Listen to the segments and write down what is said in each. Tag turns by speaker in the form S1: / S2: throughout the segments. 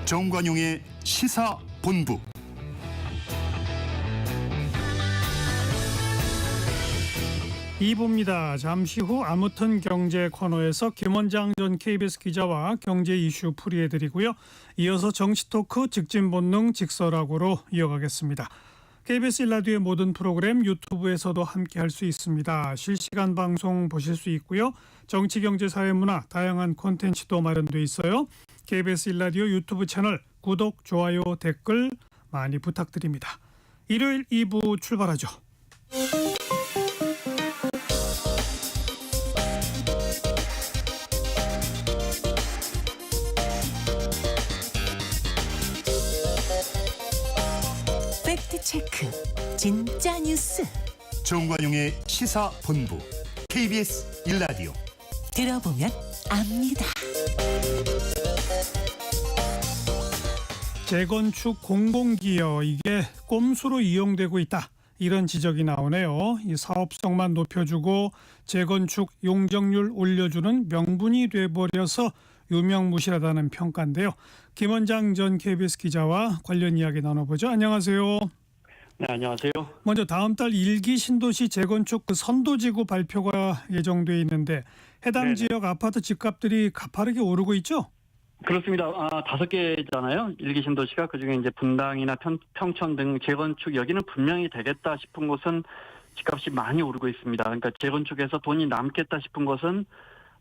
S1: 정관용의 시사본부.
S2: 이부입니다. 잠시 후 아무튼 경제 코너에서 김원장 전 KBS 기자와 경제 이슈 풀이해드리고요. 이어서 정치 토크 직진 본능 직설하고로 이어가겠습니다. KBS 1라디오의 모든 프로그램 유튜브에서도 함께할 수 있습니다. 실시간 방송 보실 수 있고요. 정치, 경제, 사회, 문화 다양한 콘텐츠도 마련돼 있어요. KBS 1라디오 유튜브 채널 구독, 좋아요, 댓글 많이 부탁드립니다. 일요일 2부 출발하죠.
S3: 팩트체크 진짜 뉴스
S1: 정관용의 시사본부. KBS 1라디오.
S3: 들어보면 압니다.
S2: 재건축 공공기여 이게 꼼수로 이용되고 있다. 이런 지적이 나오네요. 이 사업성만 높여주고 재건축 용적률 올려주는 명분이 돼버려서 유명무실하다는 평가인데요. 김원장 전 KBS 기자와 관련 이야기 나눠보죠. 안녕하세요.
S4: 네, 안녕하세요.
S2: 먼저 다음 달 1기 신도시 재건축 선도지구 발표가 예정돼 있는데 해당
S4: 네네.
S2: 지역 아파트 집값들이 가파르게 오르고 있죠?
S4: 그렇습니다. 5개잖아요. 일기 신도시가 그중에 이제 분당이나 평촌 등 재건축 여기는 분명히 되겠다 싶은 곳은 집값이 많이 오르고 있습니다. 그러니까 재건축에서 돈이 남겠다 싶은 곳은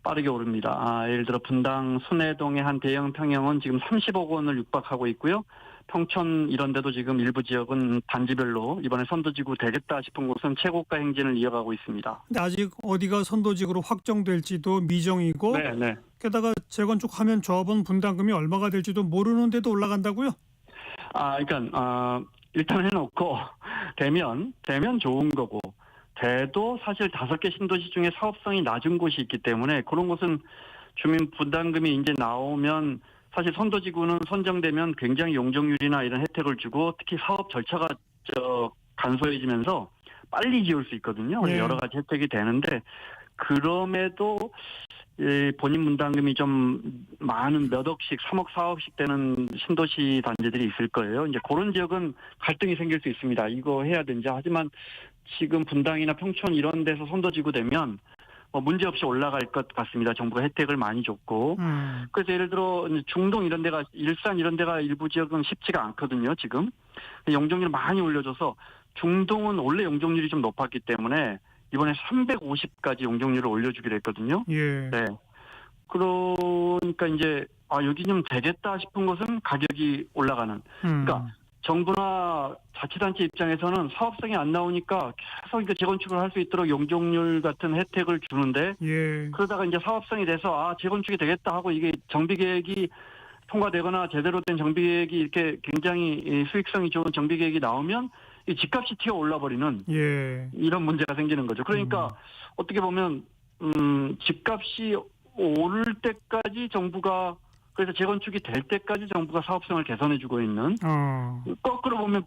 S4: 빠르게 오릅니다. 예를 들어 분당 순회동의 한 대형 평형은 지금 30억 원을 육박하고 있고요. 평촌 이런 데도 지금 일부 지역은 단지별로 이번에 선도지구 되겠다 싶은 곳은 최고가 행진을 이어가고 있습니다.
S2: 근데 아직 어디가 선도지구로 확정될지도 미정이고
S4: 네.
S2: 게다가 재건축하면 조합원 분담금이 얼마가 될지도 모르는데도 올라간다고요?
S4: 그러니까 일단 해놓고 되면 좋은 거고 돼도 사실 5개 신도시 중에 사업성이 낮은 곳이 있기 때문에 그런 곳은 주민 분담금이 이제 나오면 사실 선도지구는 선정되면 굉장히 용적률이나 이런 혜택을 주고 특히 사업 절차가 간소해지면서 빨리 지을 수 있거든요.
S2: 네.
S4: 여러 가지 혜택이 되는데 그럼에도 본인 분담금이 좀 많은 몇 억씩 3억 4억씩 되는 신도시 단지들이 있을 거예요. 이제 그런 지역은 갈등이 생길 수 있습니다. 이거 해야 되는지. 하지만 지금 분당이나 평촌 이런 데서 선도지구 되면 문제없이 올라갈 것 같습니다. 정부가 혜택을 많이 줬고. 그래서 예를 들어 중동 이런 데가 일산 이런 데가 일부 지역은 쉽지가 않거든요. 지금. 용적률 많이 올려줘서 중동은 원래 용적률이 좀 높았기 때문에 이번에 350까지 용적률을 올려주기로 했거든요.
S2: 예.
S4: 네. 그러니까 이제 여기 좀 되겠다 싶은 것은 가격이 올라가는. 그러니까 정부나 자치단체 입장에서는 사업성이 안 나오니까 계속 이제 재건축을 할 수 있도록 용적률 같은 혜택을 주는데
S2: 예.
S4: 그러다가 이제 사업성이 돼서 재건축이 되겠다 하고 이게 정비계획이 통과되거나 제대로 된 정비계획이 이렇게 굉장히 수익성이 좋은 정비계획이 나오면 이 집값이 튀어 올라버리는
S2: 예.
S4: 이런 문제가 생기는 거죠. 그러니까 어떻게 보면 집값이 오를 때까지 정부가 그래서 재건축이 될 때까지 정부가 사업성을 개선해주고 있는 거꾸로 보면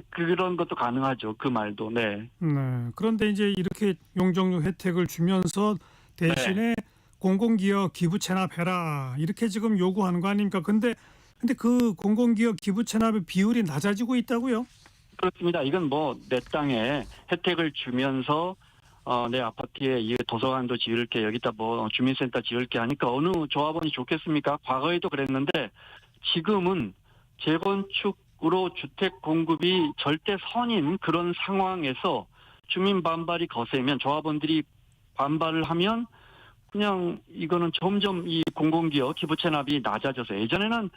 S4: 그런 것도 가능하죠. 그 말도. 네.
S2: 네. 그런데 이제 이렇게 용적률 혜택을 주면서 대신에 공공기업 기부 체납해라 이렇게 지금 요구하는 거 아닙니까? 근데 그 공공기업 기부 체납의 비율이 낮아지고 있다고요?
S4: 그렇습니다. 이건 내 땅에 혜택을 주면서 내 아파트에 이 도서관도 지을게 여기다 주민센터 지을게 하니까 어느 조합원이 좋겠습니까? 과거에도 그랬는데 지금은 재건축으로 주택 공급이 절대 선인 그런 상황에서 주민 반발이 거세면 조합원들이 반발을 하면 그냥 이거는 점점 이 공공기업 기부 체납이 낮아져서 예전에는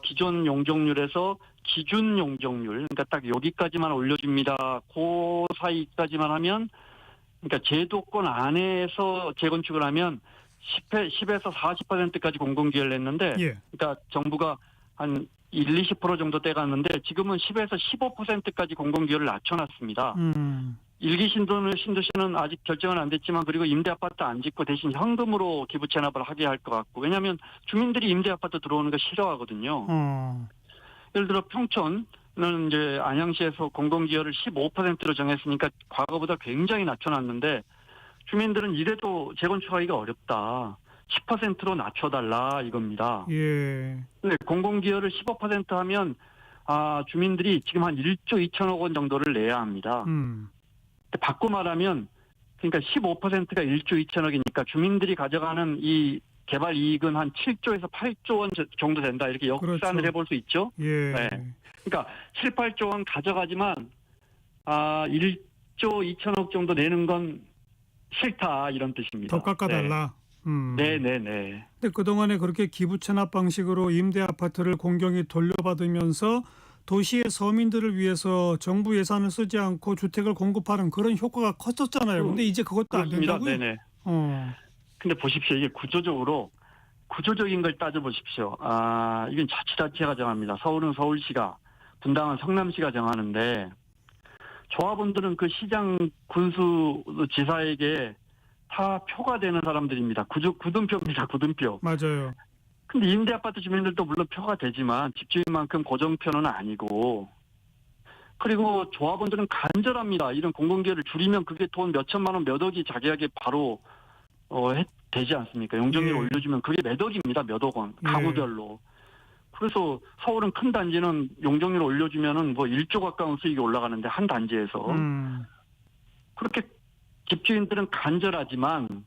S4: 기존 용적률에서 기준 용적률 그러니까 딱 여기까지만 올려줍니다. 그 사이까지만 하면 그러니까 제도권 안에서 재건축을 하면 10에서 40%까지 공공기여를 냈는데 그러니까 정부가 한 20% 정도 떼갔는데 지금은 10에서 15%까지 공공기여를 낮춰놨습니다. 일기 신도시는 아직 결정은 안 됐지만 그리고 임대아파트 안 짓고 대신 현금으로 기부 체납을 하게 할 것 같고 왜냐하면 주민들이 임대아파트 들어오는 거 싫어하거든요. 예를 들어 평촌 는 이제 안양시에서 공공기여를 15%로 정했으니까 과거보다 굉장히 낮춰놨는데 주민들은 이래도 재건축하기가 어렵다. 10%로 낮춰달라 이겁니다.
S2: 예.
S4: 근데 공공기여를 15% 하면 주민들이 지금 한 1조 2천억 원 정도를 내야 합니다. 근데 바꿔 말하면 그러니까 15%가 1조 2천억이니까 주민들이 가져가는 이 개발 이익은 한 7조에서 8조 원 정도 된다. 이렇게 역산을
S2: 그렇죠.
S4: 해볼 수 있죠.
S2: 예.
S4: 네. 그러니까 7, 8조 원 가져가지만 1조 2천억 정도 내는 건 싫다 이런 뜻입니다.
S2: 더 깎아달라.
S4: 네네네.
S2: 근데 그동안에 그렇게 기부 체납 방식으로 임대 아파트를 공경이 돌려받으면서 도시의 서민들을 위해서 정부 예산을 쓰지 않고 주택을 공급하는 그런 효과가 컸었잖아요. 근데 이제 그것도 안
S4: 그렇습니다.
S2: 된다고요?
S4: 네네.
S2: 어.
S4: 근데 보십시오. 이게 구조적인 걸 따져보십시오. 이건 자치단체가 정합니다. 서울은 서울시가, 분당은 성남시가 정하는데 조합원들은 그 시장 군수 지사에게 다 표가 되는 사람들입니다. 굳은표입니다. 굳은표.
S2: 맞아요.
S4: 근데 임대아파트 주민들도 물론 표가 되지만 집주인만큼 고정표는 아니고, 그리고 조합원들은 간절합니다. 이런 공공기여를 줄이면 그게 돈 몇 천만 원, 몇 억이 자기에게 바로 되지 않습니까? 용적률
S2: 예.
S4: 올려주면 그게 몇 억입니다. 몇 억 원.
S2: 예.
S4: 가구별로. 그래서 서울은 큰 단지는 용적률 올려주면은 뭐 1조 가까운 수익이 올라가는데 한 단지에서. 그렇게 집주인들은 간절하지만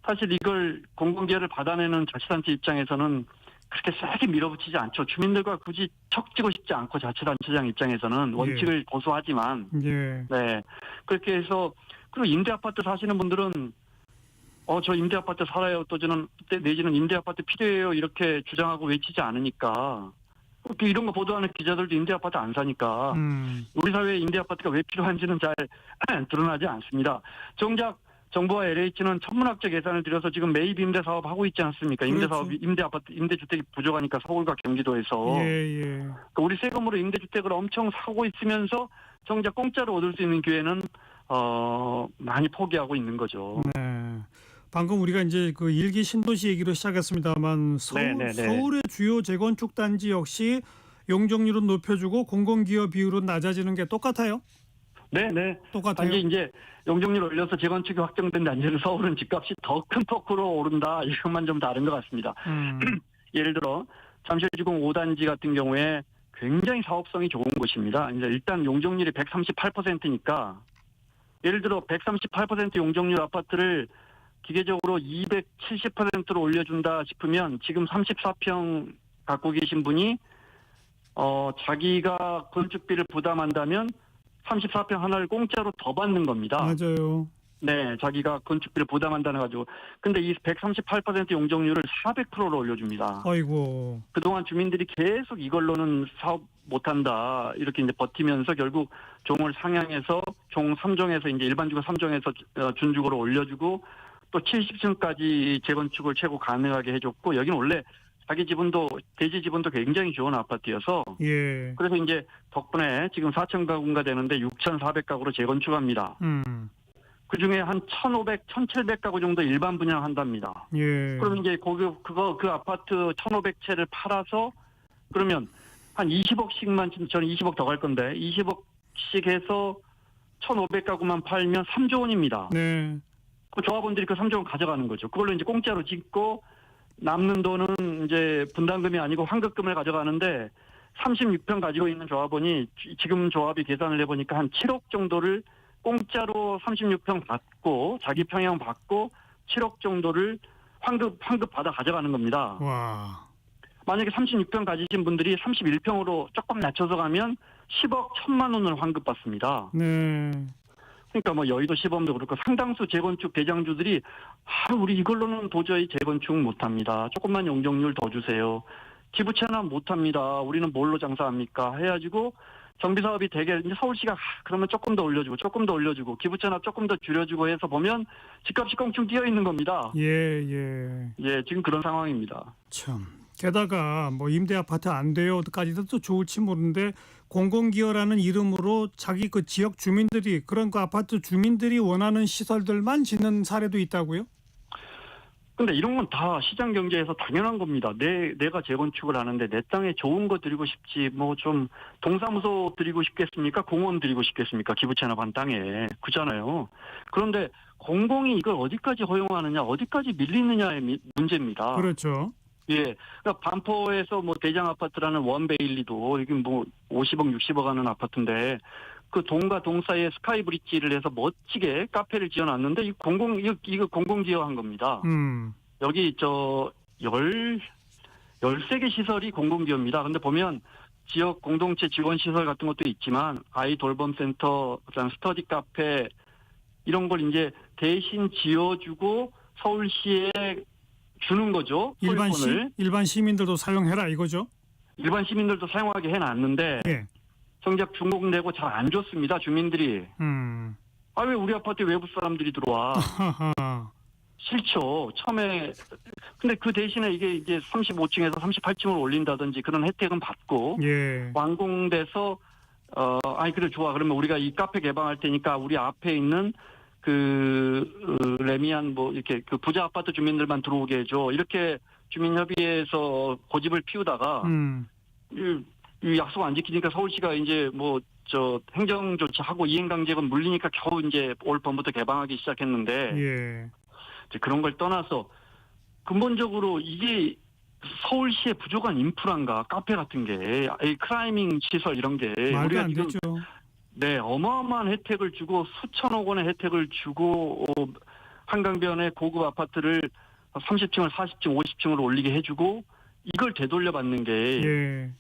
S4: 사실 이걸 공공기여를 받아내는 자치단체 입장에서는 그렇게 세게 밀어붙이지 않죠. 주민들과 굳이 척지고 싶지 않고 자치단체장 입장에서는 원칙을 고수하지만
S2: 예.
S4: 네. 그렇게 해서 그리고 임대아파트 사시는 분들은 저 임대아파트 살아요. 또 저는 내지는 임대아파트 필요해요. 이렇게 주장하고 외치지 않으니까 이런 거 보도하는 기자들도 임대아파트 안 사니까 우리 사회에 임대아파트가 왜 필요한지는 잘 드러나지 않습니다. 정작 정부와 LH는 천문학적 예산을 들여서 지금 매입 임대 사업 하고 있지 않습니까? 임대 사업,
S2: 그렇죠.
S4: 임대아파트, 임대주택이 부족하니까 서울과 경기도에서
S2: 예.
S4: 그러니까 우리 세금으로 임대주택을 엄청 사고 있으면서 정작 공짜로 얻을 수 있는 기회는 많이 포기하고 있는 거죠.
S2: 네. 방금 우리가 이제 그 일기 신도시 얘기로 시작했습니다만 서울의 주요 재건축 단지 역시 용적률은 높여주고 공공기여 비율은 낮아지는 게 똑같아요?
S4: 네네.
S2: 똑같아요.
S4: 단지 이제 용적률 올려서 재건축이 확정된 단지는 서울은 집값이 더 큰 폭으로 오른다. 이것만 좀 다른 것 같습니다. 예를 들어 잠실지구 5단지 같은 경우에 굉장히 사업성이 좋은 곳입니다. 이제 일단 용적률이 138%니까 예를 들어 138% 용적률 아파트를 기계적으로 270%로 올려준다 싶으면 지금 34평 갖고 계신 분이 자기가 건축비를 부담한다면 34평 하나를 공짜로 더 받는 겁니다.
S2: 맞아요.
S4: 네, 자기가 건축비를 부담한다는 가지고. 근데 이 138% 용적률을 400%로 올려줍니다.
S2: 아이고.
S4: 그동안 주민들이 계속 이걸로는 사업 못한다 이렇게 이제 버티면서 결국 종을 상향해서 종 3종에서 이제 일반주거 3종에서 준주거로 올려주고 또 70층까지 재건축을 최고 가능하게 해줬고 여기는 원래 자기 지분도 대지 지분도 굉장히 좋은 아파트여서
S2: 예.
S4: 그래서 이제 덕분에 지금 4천 가구가 되는데 6,400가구로 재건축합니다. 그중에 한 1,500, 1,700가구 정도 일반 분양한답니다.
S2: 예.
S4: 그럼 이제 그 아파트 1,500채를 팔아서 그러면 한 20억씩만 저는 20억 더 갈 건데 20억씩 해서 1,500가구만 팔면 3조 원입니다.
S2: 네.
S4: 그 조합원들이 그 3조 원 가져가는 거죠. 그걸로 이제 공짜로 짓고 남는 돈은 이제 분담금이 아니고 환급금을 가져가는데 36평 가지고 있는 조합원이 지금 조합이 계산을 해보니까 한 7억 정도를 공짜로 36평 받고 자기 평형 받고 7억 정도를 환급 받아 가져가는 겁니다.
S2: 와.
S4: 만약에 36평 가지신 분들이 31평으로 조금 낮춰서 가면 10억 1천만 원을 환급 받습니다.
S2: 네.
S4: 그러니까 뭐 여의도 시범도 그렇고 상당수 재건축 대장주들이 우리 이걸로는 도저히 재건축 못합니다. 조금만 용적률 더 주세요. 기부 체납 못합니다. 우리는 뭘로 장사합니까? 해가지고 정비 사업이 되게 이제 서울시가 그러면 조금 더 올려주고 기부 체납 조금 더 줄여주고 해서 보면 집값이 껑충 뛰어 있는 겁니다.
S2: 예.
S4: 예, 지금 그런 상황입니다.
S2: 참. 게다가 뭐 임대 아파트 안 돼요까지도 또 좋을지 모르는데 공공기여라는 이름으로 자기 그 지역 주민들이 그런 그 아파트 주민들이 원하는 시설들만 짓는 사례도 있다고요?
S4: 근데 이런 건 다 시장 경제에서 당연한 겁니다. 내가 재건축을 하는데 내 땅에 좋은 거 드리고 싶지, 뭐 좀 동사무소 드리고 싶겠습니까? 공원 드리고 싶겠습니까? 기부채납한 땅에. 그잖아요. 그런데 공공이 이걸 어디까지 허용하느냐, 어디까지 밀리느냐의 문제입니다.
S2: 그렇죠.
S4: 예. 그러니까 반포에서 뭐 대장 아파트라는 원베일리도 이게 뭐 50억, 60억 하는 아파트인데 그 동과 동 사이에 스카이 브릿지를 해서 멋지게 카페를 지어놨는데 이거 공공지어한 겁니다. 여기 13개 시설이 공공기업입니다. 근데 보면 지역 공동체 지원 시설 같은 것도 있지만 아이 돌봄 센터, 그다음 스터디 카페 이런 걸 이제 대신 지어주고 서울시에 주는 거죠. 소유권을.
S2: 일반 시민들도 사용해라 이거죠?
S4: 일반 시민들도 사용하게 해놨는데
S2: 예.
S4: 정작 중복내고 잘 안 줬습니다. 주민들이. 아, 왜 우리 아파트에 외부 사람들이 들어와? 싫죠. 처음에. 근데 그 대신에 이게 이제 35층에서 38층으로 올린다든지 그런 혜택은 받고
S2: 예.
S4: 완공돼서 그래 좋아. 그러면 우리가 이 카페 개방할 테니까 우리 앞에 있는 레미안 뭐 이렇게 그 부자 아파트 주민들만 들어오게 해줘. 이렇게 주민협의회에서 고집을 피우다가 이 약속 안 지키니까 서울시가 이제 행정 조치하고 이행강제금 물리니까 겨우 이제 올 봄부터 개방하기 시작했는데
S2: 예.
S4: 이제 그런 걸 떠나서 근본적으로 이게 서울시의 부족한 인프라인가 카페 같은 게 클라이밍 시설 이런 게
S2: 말도
S4: 우리가
S2: 안
S4: 지금
S2: 되죠.
S4: 네 어마어마한 혜택을 주고 수천억 원의 혜택을 주고 한강변의 고급 아파트를 30층을 40층 50층으로 올리게 해주고 이걸 되돌려받는 게
S2: 예.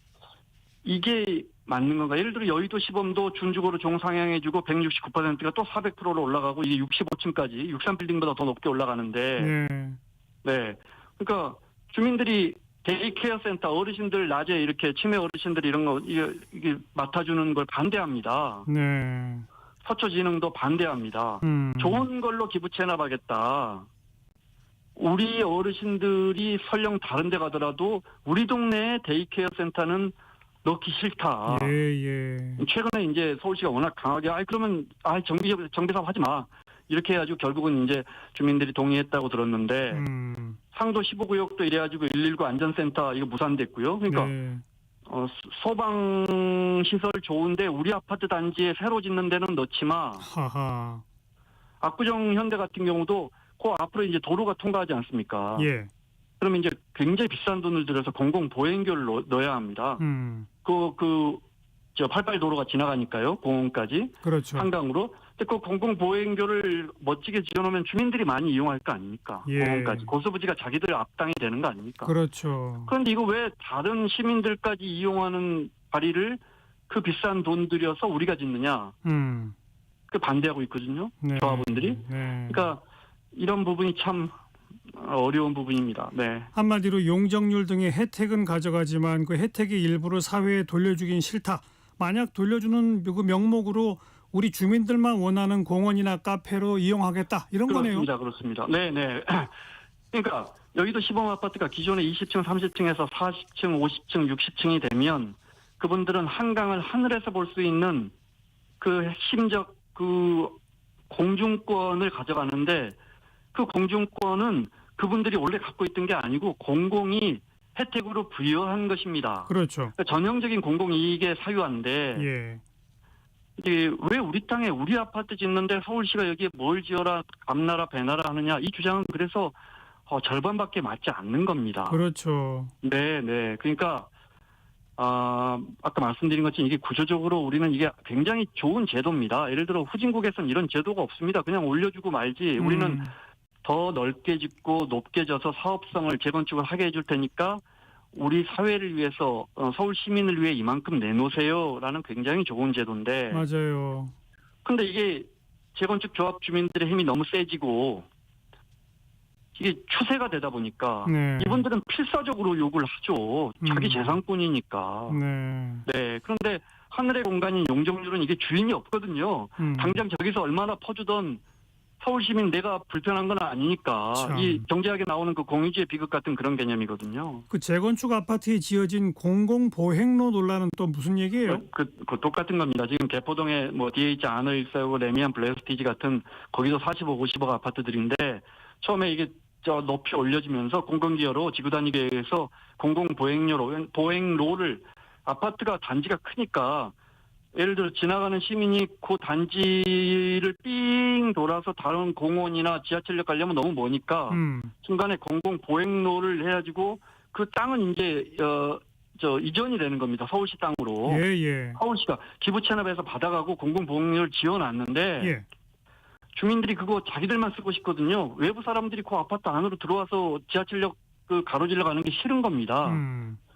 S4: 이게 맞는 건가? 예를 들어 여의도 시범도 준주거로 종상향해주고 169%가 또 400%로 올라가고 이게 65층까지 63빌딩보다 더 높게 올라가는데 네. 그러니까 주민들이 데이케어 센터 어르신들 낮에 이렇게 치매 어르신들 이런 거 이게 맡아주는 걸 반대합니다.
S2: 네.
S4: 서초진흥도 반대합니다. 좋은 걸로 기부채납하겠다. 우리 어르신들이 설령 다른 데 가더라도 우리 동네에 데이케어 센터는 넣기 싫다.
S2: 예.
S4: 최근에 이제 서울시가 워낙 강하게 그러면 정비사업 하지 마. 이렇게 해가지고 결국은 이제 주민들이 동의했다고 들었는데 상도 15구역도 이래가지고 119 안전센터 이거 무산됐고요. 그러니까
S2: 네.
S4: 소방 시설 좋은데 우리 아파트 단지에 새로 짓는 데는 넣지 마.
S2: 하하.
S4: 압구정 현대 같은 경우도 그 앞으로 이제 도로가 통과하지 않습니까?
S2: 예.
S4: 그러면 이제 굉장히 비싼 돈을 들여서 공공 보행교를 넣어야 합니다. 저 88도로가 지나가니까요. 공원까지.
S2: 그렇죠.
S4: 한강으로. 근데 그 공공 보행교를 멋지게 지어놓으면 주민들이 많이 이용할 거 아닙니까?
S2: 예.
S4: 공원까지. 고수부지가 자기들 앞당이 되는 거 아닙니까?
S2: 그렇죠.
S4: 그런데 이거 왜 다른 시민들까지 이용하는 다리를 그 비싼 돈 들여서 우리가 짓느냐? 그 반대하고 있거든요.
S2: 네.
S4: 조합원들이.
S2: 네.
S4: 그러니까 이런 부분이 참 어려운 부분입니다. 네.
S2: 한마디로 용적률 등의 혜택은 가져가지만 그 혜택의 일부를 사회에 돌려주긴 싫다. 만약 돌려주는 그 명목으로 우리 주민들만 원하는 공원이나 카페로 이용하겠다. 이런 거네요.
S4: 그렇습니다. 네네. 그러니까 여기도 시범 아파트가 기존에 20층, 30층에서 40층, 50층, 60층이 되면 그분들은 한강을 하늘에서 볼 수 있는 그 핵심적 그 공중권을 가져가는데 그 공중권은 그분들이 원래 갖고 있던 게 아니고 공공이 혜택으로 부여한 것입니다.
S2: 그렇죠.
S4: 그러니까 전형적인 공공이익의 사유화인데
S2: 예.
S4: 이게 왜 우리 땅에 우리 아파트 짓는데 서울시가 여기에 뭘 지어라 감나라 배나라 하느냐 이 주장은 그래서 절반밖에 맞지 않는 겁니다.
S2: 그렇죠.
S4: 네. 그러니까 아까 말씀드린 것처럼 이게 구조적으로 우리는 이게 굉장히 좋은 제도입니다. 예를 들어 후진국에서는 이런 제도가 없습니다. 그냥 올려주고 말지. 우리는 더 넓게 짓고 높게 져서 사업성을 재건축을 하게 해줄 테니까 우리 사회를 위해서 서울 시민을 위해 이만큼 내놓으세요라는 굉장히 좋은 제도인데
S2: 맞아요.
S4: 근데 이게 재건축 조합 주민들의 힘이 너무 세지고 이게 추세가 되다 보니까
S2: 네.
S4: 이분들은 필사적으로 욕을 하죠. 자기 재산권이니까. 네. 그런데 하늘의 공간인 용적률은 이게 주인이 없거든요. 당장 저기서 얼마나 퍼주던 서울 시민 내가 불편한 건 아니니까
S2: 참.
S4: 이 정제하게 나오는 그 공유지의 비극 같은 그런 개념이거든요.
S2: 그 재건축 아파트에 지어진 공공보행로 논란은 또 무슨 얘기예요?
S4: 그 똑같은 겁니다. 지금 개포동에 뭐 DH 아너일사고 레미안 블레스티지 같은 거기도 40억, 50억 아파트들인데 처음에 이게 높이 올려지면서 공공기여로 지구단위계획에서 공공보행로를 아파트가 단지가 크니까 예를 들어 지나가는 시민이 그 단지를 삥 돌아서 다른 공원이나 지하철역 가려면 너무 머니까 중간에 공공보행로를 해가지고 그 땅은 이제 이전이 되는 겁니다. 서울시 땅으로.
S2: 예.
S4: 서울시가 기부채납에서 받아가고 공공보행로를 지어놨는데
S2: 예.
S4: 주민들이 그거 자기들만 쓰고 싶거든요. 외부 사람들이 그 아파트 안으로 들어와서 지하철역 그 가로질러 가는 게 싫은 겁니다.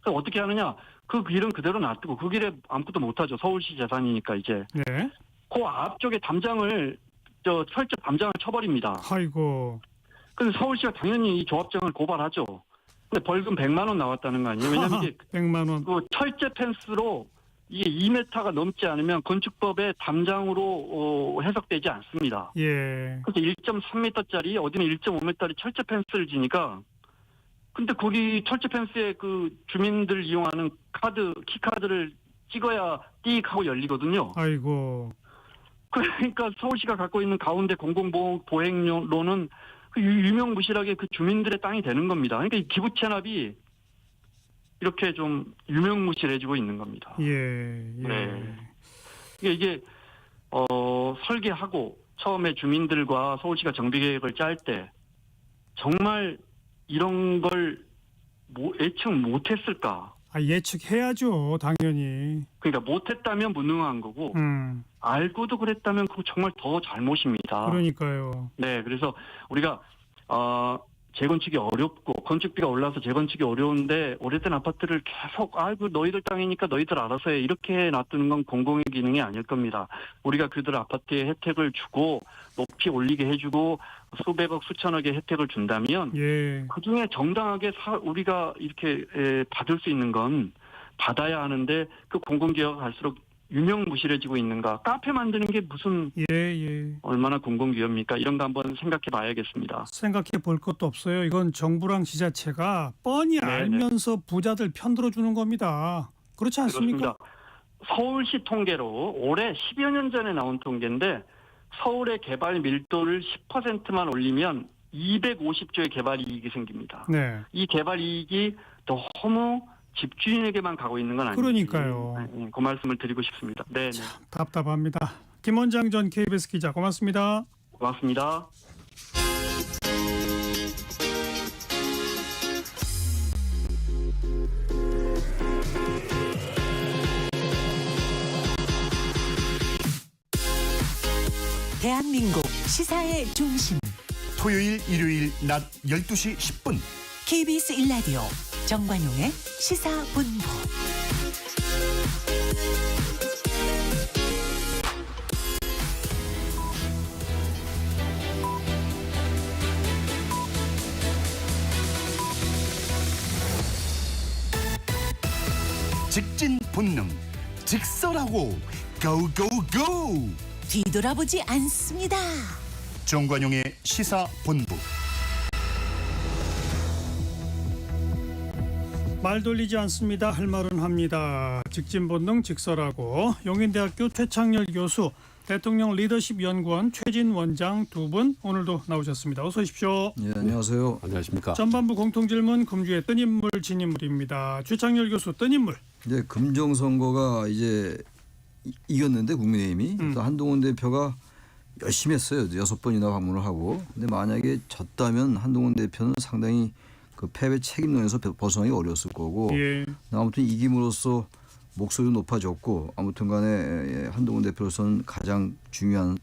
S4: 그래서 어떻게 하느냐? 그 길은 그대로 놔두고 그 길에 아무것도 못하죠. 서울시 재산이니까 이제.
S2: 네.
S4: 그 앞쪽에 담장을 철제 담장을 쳐버립니다.
S2: 아이고.
S4: 근데 서울시가 당연히 이 조합장을 고발하죠. 근데 벌금 100만 원 나왔다는 거 아니에요? 왜냐하면 이게
S2: 100만 원.
S4: 그 철제 펜스로 이게 2m가 넘지 않으면 건축법의 담장으로 해석되지 않습니다.
S2: 예.
S4: 그래서 1.3m짜리 어디는 1.5m짜리 철제 펜스를 지니까 근데 거기 철제 펜스에 그 주민들 이용하는 키카드를 찍어야 띡 하고 열리거든요.
S2: 아이고.
S4: 그러니까 서울시가 갖고 있는 가운데 공공보행로는 그 유명무실하게 그 주민들의 땅이 되는 겁니다. 그러니까 이 기부채납이 이렇게 좀 유명무실해지고 있는 겁니다.
S2: 예.
S4: 네. 이게 설계하고 처음에 주민들과 서울시가 정비계획을 짤 때 정말 이런 걸 예측 못했을까?
S2: 예측해야죠, 당연히.
S4: 그러니까 못했다면 무능한 거고 알고도 그랬다면 그거 정말 더 잘못입니다.
S2: 그러니까요.
S4: 네, 그래서 우리가 재건축이 어렵고 건축비가 올라서 재건축이 어려운데 오래된 아파트를 계속 아이고 너희들 땅이니까 너희들 알아서 해 이렇게 놔두는 건 공공의 기능이 아닐 겁니다. 우리가 그들 아파트에 혜택을 주고 높이 올리게 해주고 수백억 수천억의 혜택을 준다면
S2: 예.
S4: 그중에 정당하게 우리가 이렇게 받을 수 있는 건 받아야 하는데 그 공공기여가 갈수록 유명무실해지고 있는가. 카페 만드는 게 무슨 얼마나 공공기여입니까? 이런 거 한번 생각해 봐야겠습니다.
S2: 생각해 볼 것도 없어요. 이건 정부랑 지자체가 뻔히 알면서 부자들 편들어 주는 겁니다. 그렇지 않습니까?
S4: 그렇습니다. 서울시 통계로 올해 10여 년 전에 나온 통계인데 서울의 개발 밀도를 10%만 올리면 250조의 개발 이익이 생깁니다.
S2: 네.
S4: 이 개발 이익이 너무 집주인에게만 가고 있는 건 아니죠.
S2: 그러니까요.
S4: 네, 그 말씀을 드리고 싶습니다. 네.
S2: 참 답답합니다. 김원장 전 KBS 기자 고맙습니다.
S4: 고맙습니다.
S3: 대한민국 시사의 중심
S1: 토요일 일요일 낮 12시 10분
S3: KBS 1라디오 정관용의 시사본부.
S1: 직진 본능 직설하고 고고고
S3: 뒤돌아보지 않습니다.
S1: 정관용의 시사본부.
S2: 말 돌리지 않습니다. 할 말은 합니다. 직진 본능 직설하고 용인대학교 최창렬 교수, 대통령 리더십 연구원 최진 원장 두 분 오늘도 나오셨습니다. 어서 오십시오.
S5: 네, 안녕하세요.
S6: 안녕하십니까.
S2: 전반부 공통질문 금주의 뜬 인물 진 인물입니다. 최창렬 교수 뜬 인물.
S5: 이제 금정선거가 이제 이겼는데 국민의힘이 또 한동훈 대표가 열심히 했어요. 6번이나 방문을 하고. 근데 만약에 졌다면 한동훈 대표는 상당히 그 패배 책임론에서 벗어나기 어려웠을 거고.
S2: 예.
S5: 아무튼 이김으로써 목소리도 높아졌고 아무튼 간에 한동훈 대표로서는 가장 중요한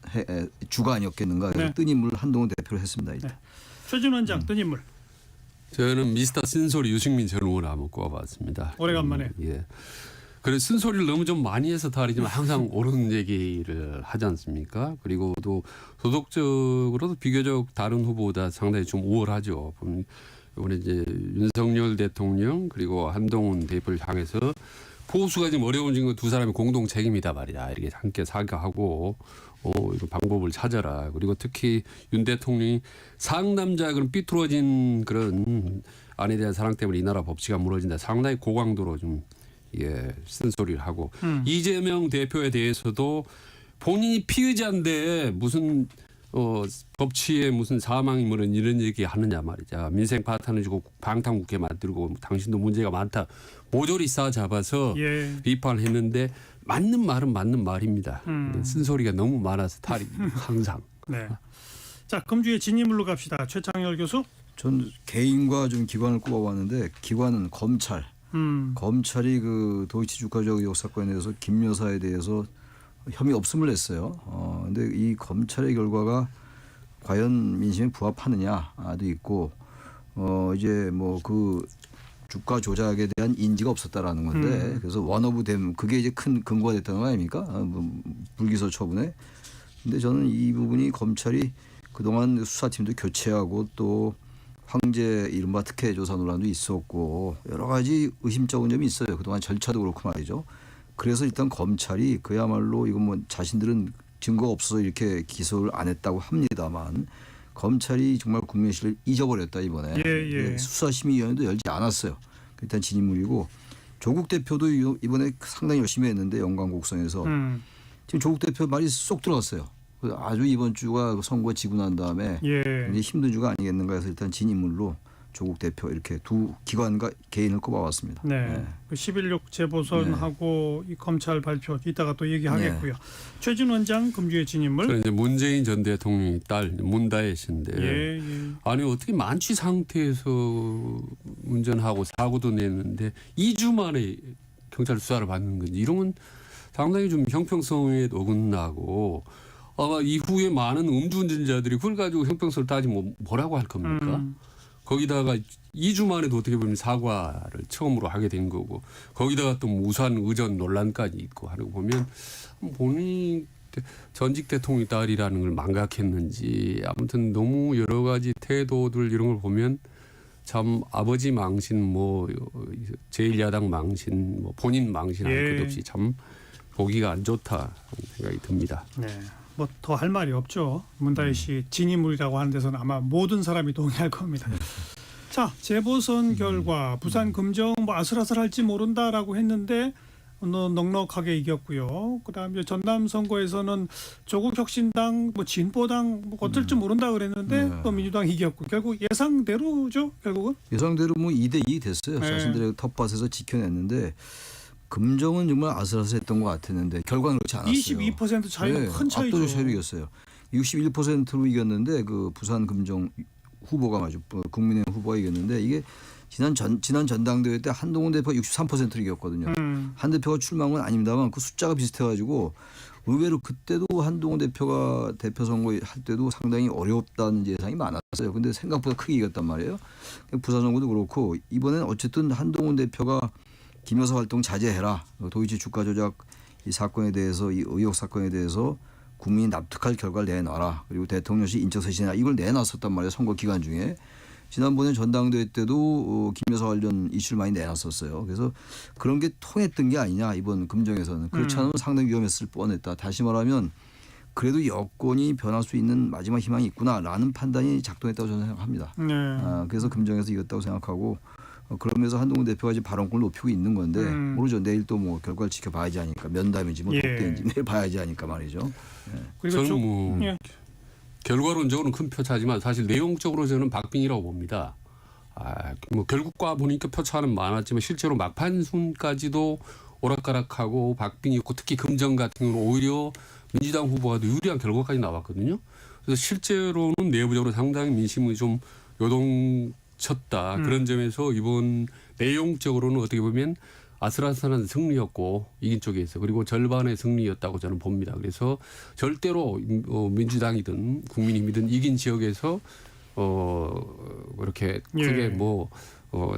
S5: 주가 아니었겠는가. 그래서
S2: 네.
S5: 뜬 인물 한동훈 대표를 했습니다.
S2: 네. 최진 원장 뜬 인물.
S6: 저는 미스터 쓴소리 유승민 전 의원을 한번 꼽아봤습니다.
S2: 오래간만에.
S6: 예. 그래 쓴소리를 너무 좀 많이 해서 다르지만 항상 옳은 얘기를 하지 않습니까? 그리고 또 도덕적으로도 비교적 다른 후보보다 상당히 좀 우월하죠. 이번에 이제 윤석열 대통령 그리고 한동훈 대표를 향해서 보수가 지금 어려워진 건 두 사람의 공동 책임이다 말이야. 이렇게 함께 사과하고 이런 방법을 찾아라. 그리고 특히 윤 대통령이 상남자 그런 삐뚤어진 그런 안에 대한 사랑 때문에 이 나라 법치가 무너진다. 상당히 고강도로 좀 쓴소리를 하고 이재명 대표에 대해서도 본인이 피의자인데 무슨 법치에 무슨 사망이면 이런 얘기 하느냐 말이죠. 민생 파탄을 주고 방탄국회 만들고 당신도 문제가 많다. 모조리 싸잡아서
S2: 예.
S6: 비판을 했는데 맞는 말은 맞는 말입니다. 쓴소리가 너무 많아서 탈이 항상.
S2: 네. 자, 금주의 진인물로 갑시다. 최창열 교수.
S5: 전 개인과 좀 기관을 꼽아봤는데 기관은 검찰. 검찰이 그 도이치 주가조 의혹 사건에 대해서 김 여사에 대해서 혐의 없음을 냈어요. 근데 이 검찰의 결과가 과연 민심에 부합하느냐도 있고 이제 뭐 그 주가 조작에 대한 인지가 없었다라는 건데 그래서 원오브 댐 그게 이제 큰 근거가 됐다는 거 아닙니까? 불기소 처분에. 근데 저는 이 부분이 검찰이 그동안 수사팀도 교체하고 또 황제 이른바 특혜 조사 논란도 있었고 여러 가지 의심쩍은 점이 있어요. 그동안 절차도 그렇고 말이죠. 그래서 일단 검찰이 그야말로 이건 뭐 자신들은 증거가 없어서 이렇게 기소를 안 했다고 합니다만 검찰이 정말 국민의 신뢰를 잊어버렸다 이번에.
S2: 예.
S5: 수사심의위원회도 열지 않았어요. 일단 진인물이고 조국 대표도 이번에 상당히 열심히 했는데 영광 곡성에서 지금 조국 대표 말이 쏙 들어갔어요. 아주 이번 주가 선거 지고 난 다음에
S2: 예.
S5: 이제 힘든 주가 아니겠는가 해서 일단 진인물로 조국 대표 이렇게 두 기관과 개인을 꼽아왔습니다.
S2: 네. 그 11.6 재보선하고 이 검찰 발표 이따가 또 얘기하겠고요. 최진 원장 금주의 진인물.
S6: 저는 이제 문재인 전 대통령의 딸 문다혜 씨인데
S2: 예.
S6: 아니 어떻게 만취 상태에서 운전하고 사고도 냈는데 2주 만에 경찰 수사를 받는 건지 이런 건 상당히 좀 형평성에 어긋나고 아마 이후에 많은 음주운전자들이 그걸 가지고 형평성을 따지면 뭐라고 할 겁니까? 거기다가 2주 만에도 어떻게 보면 사과를 처음으로 하게 된 거고 거기다가 또 우산 의전 논란까지 있고 하는 거 보면 본인이 전직 대통령 딸이라는 걸 망각했는지 아무튼 너무 여러 가지 태도들 이런 걸 보면 참 아버지 망신 뭐 제1야당 망신 뭐 본인 망신할 것 없이 참 보기가 안 좋다 생각이 듭니다.
S2: 네. 뭐 더 할 말이 없죠. 문다혜 씨 진인물이라고 하는 데서는 아마 모든 사람이 동의할 겁니다. 자, 재보선 결과 부산 금정 뭐 아슬아슬할지 모른다라고 했는데 넉넉하게 이겼고요. 그다음에 전남 선거에서는 조국 혁신당 뭐 진보당 뭐 어쩔 줄 모른다 그랬는데 또 민주당이 이겼고 결국 예상대로죠. 결국은
S5: 예상대로 뭐 2대2 됐어요.
S2: 네.
S5: 자신들의 텃밭에서 지켜냈는데 금정은 정말 아슬아슬했던 것 같았는데 결과는 그렇지 않았어요.
S2: 22% 차이가 큰 차이죠.
S5: 압도적 차이로 이겼어요. 61%로 이겼는데 그 부산 금정 후보가 맞죠. 국민의힘 후보가 이겼는데 이게 지난 전당대회 때 한동훈 대표가 63%로 이겼거든요. 한 대표가 출마한 건 아닙니다만 그 숫자가 비슷해가지고 의외로 그때도 한동훈 대표가 대표 선거 할 때도 상당히 어렵다는 예상이 많았어요. 근데 생각보다 크게 이겼단 말이에요. 부산 선거도 그렇고 이번에는 어쨌든 한동훈 대표가 김 여사 활동 자제해라. 도이치 주가 조작 이 사건에 대해서 이 의혹 사건에 대해서 국민이 납득할 결과를 내놔라. 그리고 대통령실 인적쇄신이나 이걸 내놨었단 말이에요. 선거 기간 중에. 지난번에 전당대회 때도 김 여사 관련 이슈를 많이 내놨었어요. 그래서 그런 게 통했던 게 아니냐 이번 금정에서는. 그렇지 않으면 상당히 위험했을 뻔했다. 다시 말하면 그래도 여권이 변할 수 있는 마지막 희망이 있구나라는 판단이 작동했다고 저는 생각합니다.
S2: 네.
S5: 그래서 금정에서 이겼다고 생각하고 그러면서 한동훈 대표가 지금 발언권을 높이고 있는 건데 모르죠. 내일 또 뭐 결과를 지켜봐야지 하니까 면담인지 뭐 독대인지 내일 봐야지 하니까 말이죠.
S2: 그리고
S6: 저는 뭐 결과론적으로는 큰 표차지만 사실 내용적으로 저는 박빙이라고 봅니다. 뭐 결국과 보니까 표차는 많았지만 실제로 막판 순까지도 오락가락하고 박빙이었고 특히 금정 같은 경우는 오히려 민주당 후보가 더 유리한 결과까지 나왔거든요. 그래서 실제로는 내부적으로 상당히 민심이 좀 요동쳤다. 그런 점에서 이번 내용적으로는 어떻게 보면 아슬아슬한 승리였고 이긴 쪽에서 그리고 절반의 승리였다고 저는 봅니다. 그래서 절대로 민주당이든 국민의힘이든 이긴 지역에서 그렇게 크게 뭐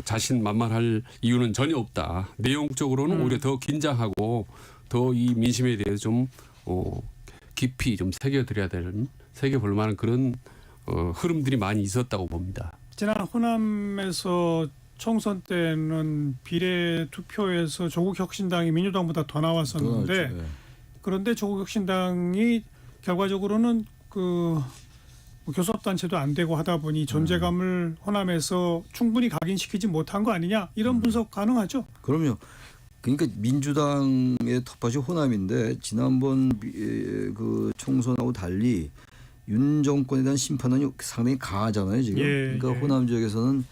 S6: 자신 만만할 이유는 전혀 없다. 내용적으로는 오히려 더 긴장하고 더 이 민심에 대해서 좀 깊이 좀 새겨드려야 되는 새겨볼 만한 그런 흐름들이 많이 있었다고 봅니다.
S2: 지난 호남에서 총선 때는 비례 투표에서 조국 혁신당이 민주당보다 더 나왔었는데 그런데 조국 혁신당이 결과적으로는 그 교섭단체도 안 되고 하다 보니 존재감을 호남에서 충분히 각인시키지 못한 거 아니냐 이런 분석 가능하죠?
S5: 그럼요. 그러니까 민주당의 텃밭이 호남인데 지난번 그 총선하고 달리 윤 정권에 대한 심판은 상당히 강하잖아요 지금.
S2: 예,
S5: 그러니까
S2: 예.
S5: 호남 지역에서는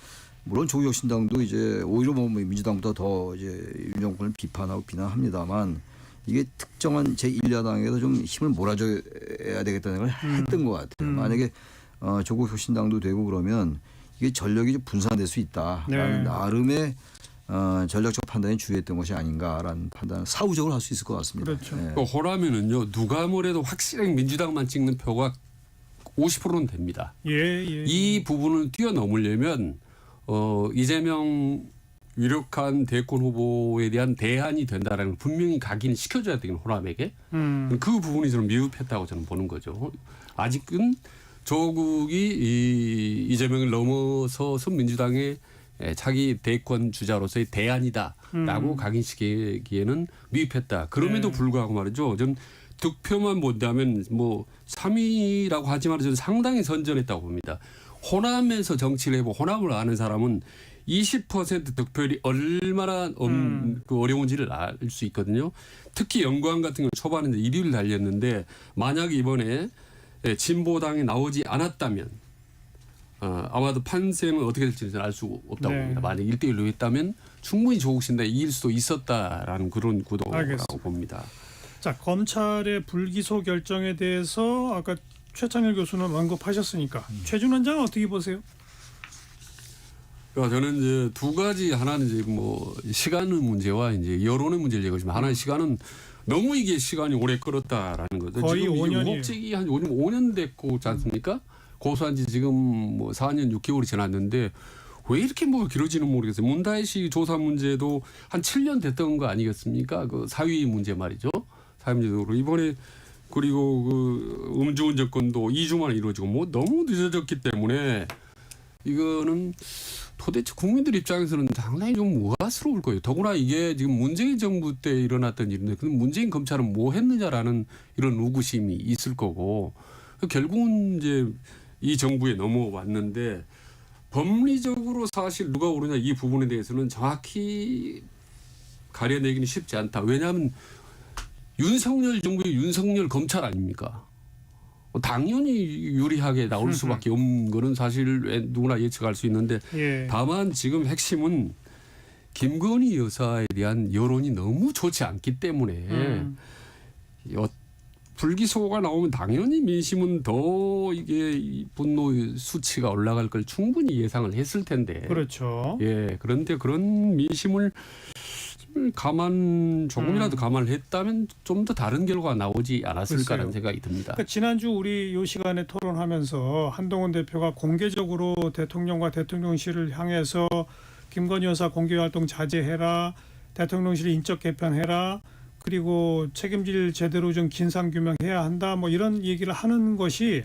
S5: 물론 조국혁신당도 이제 오히려 뭐 민주당보다 더 이제 윤 정권을 비판하고 비난합니다만 이게 특정한 제1야당에도 좀 힘을 몰아줘야 되겠다는 걸 했던 것 같아요. 만약에 조국혁신당도 되고 그러면 이게 전력이 좀 분산될 수 있다라는
S2: 네.
S5: 나름의 전략적 판단이 주요했던 것이 아닌가라는 판단을 사후적으로 할 수 있을 것 같습니다.
S2: 그렇죠.
S5: 예.
S6: 그 호남에는요 누가 뭐래도 확실하게 민주당만 찍는 표가 50%는 됩니다.
S2: 예.
S6: 이 부분을 뛰어넘으려면 이재명 유력한 대권 후보에 대한 대안이 된다라는 걸 분명히 각인을 시켜줘야 되는 호남에게 그 부분이 저는 미흡했다고 저는 보는 거죠. 아직은 조국이 이재명을 넘어서서 민주당의 자기 대권 주자로서의 대안이다라고 각인시키기에는 미흡했다. 그럼에도
S2: 네.
S6: 불구하고 말이죠. 전 득표만 본다면 뭐 3위라고 하지만 저는 상당히 선전했다고 봅니다. 호남에서 정치를 해보고 호남을 아는 사람은 20% 득표율이 얼마나 그 어려운지를 알 수 있거든요. 특히 영광 같은 경우 초반에 1위를 달렸는데 만약 이번에 진보당이 나오지 않았다면 아마도 판세는 어떻게 될지는 알 수 없다고
S2: 네.
S6: 봅니다. 만약 1대1로 했다면 충분히 조국신당이 이길 수도 있었다라는 그런 구도라고
S2: 알겠습니다.
S6: 봅니다.
S2: 자, 검찰의 불기소 결정에 대해서 아까 최창일 교수는 언급하셨으니까 최준 원장은 어떻게 보세요?
S6: 그러니까 저는 이제 두 가지 하나는 이제 뭐 시간의 문제와 이제 여론의 문제를 얘기하지만 하나는 시간은 너무 이게 시간이 오래 끌었다라는 거죠.
S2: 거의
S6: 지금
S2: 5년이에요.
S6: 의혹직이 한 요즘 5년 됐고 있지 않습니까? 고소한 지 지금 뭐 4년 6개월이 지났는데 왜 이렇게 뭐 길어지는 모르겠어요. 문다혜 씨 조사 문제도 한 7년 됐던 거 아니겠습니까? 그 사위 문제 말이죠. 사위 문제로 이번에 그리고 그 음주운전 건도 2주 만에 이루어지고 뭐 너무 늦어졌기 때문에 이거는 도대체 국민들 입장에서는 상당히 좀 우아스러울 거예요. 더구나 이게 지금 문재인 정부 때 일어났던 일인데 그럼 문재인 검찰은 뭐 했느냐라는 이런 의구심이 있을 거고 결국은 이제 이 정부에 넘어왔는데 법리적으로 사실 누가 오르냐 이 부분에 대해서는 정확히 가려내기는 쉽지 않다. 왜냐하면 윤석열 정부의 윤석열 검찰 아닙니까? 당연히 유리하게 나올 수밖에 없는 거는 사실 누구나 예측할 수 있는데
S2: 예.
S6: 다만 지금 핵심은 김건희 여사에 대한 여론이 너무 좋지 않기 때문에 불기소가 나오면 당연히 민심은 더 이게 이 분노 수치가 올라갈 걸 충분히 예상을 했을 텐데.
S2: 그렇죠.
S6: 예. 그런데 그런 민심을 조금이라도 감안을 했다면 좀 더 다른 결과가 나오지 않았을까라는
S2: 글쎄요.
S6: 생각이 듭니다.
S2: 그러니까 지난주 우리 이 시간에 토론하면서 한동훈 대표가 공개적으로 대통령과 대통령실을 향해서 김건희 여사 공개활동 자제해라, 대통령실 인적 개편해라, 그리고 책임질 제대로 좀 진상규명해야 한다, 뭐 이런 얘기를 하는 것이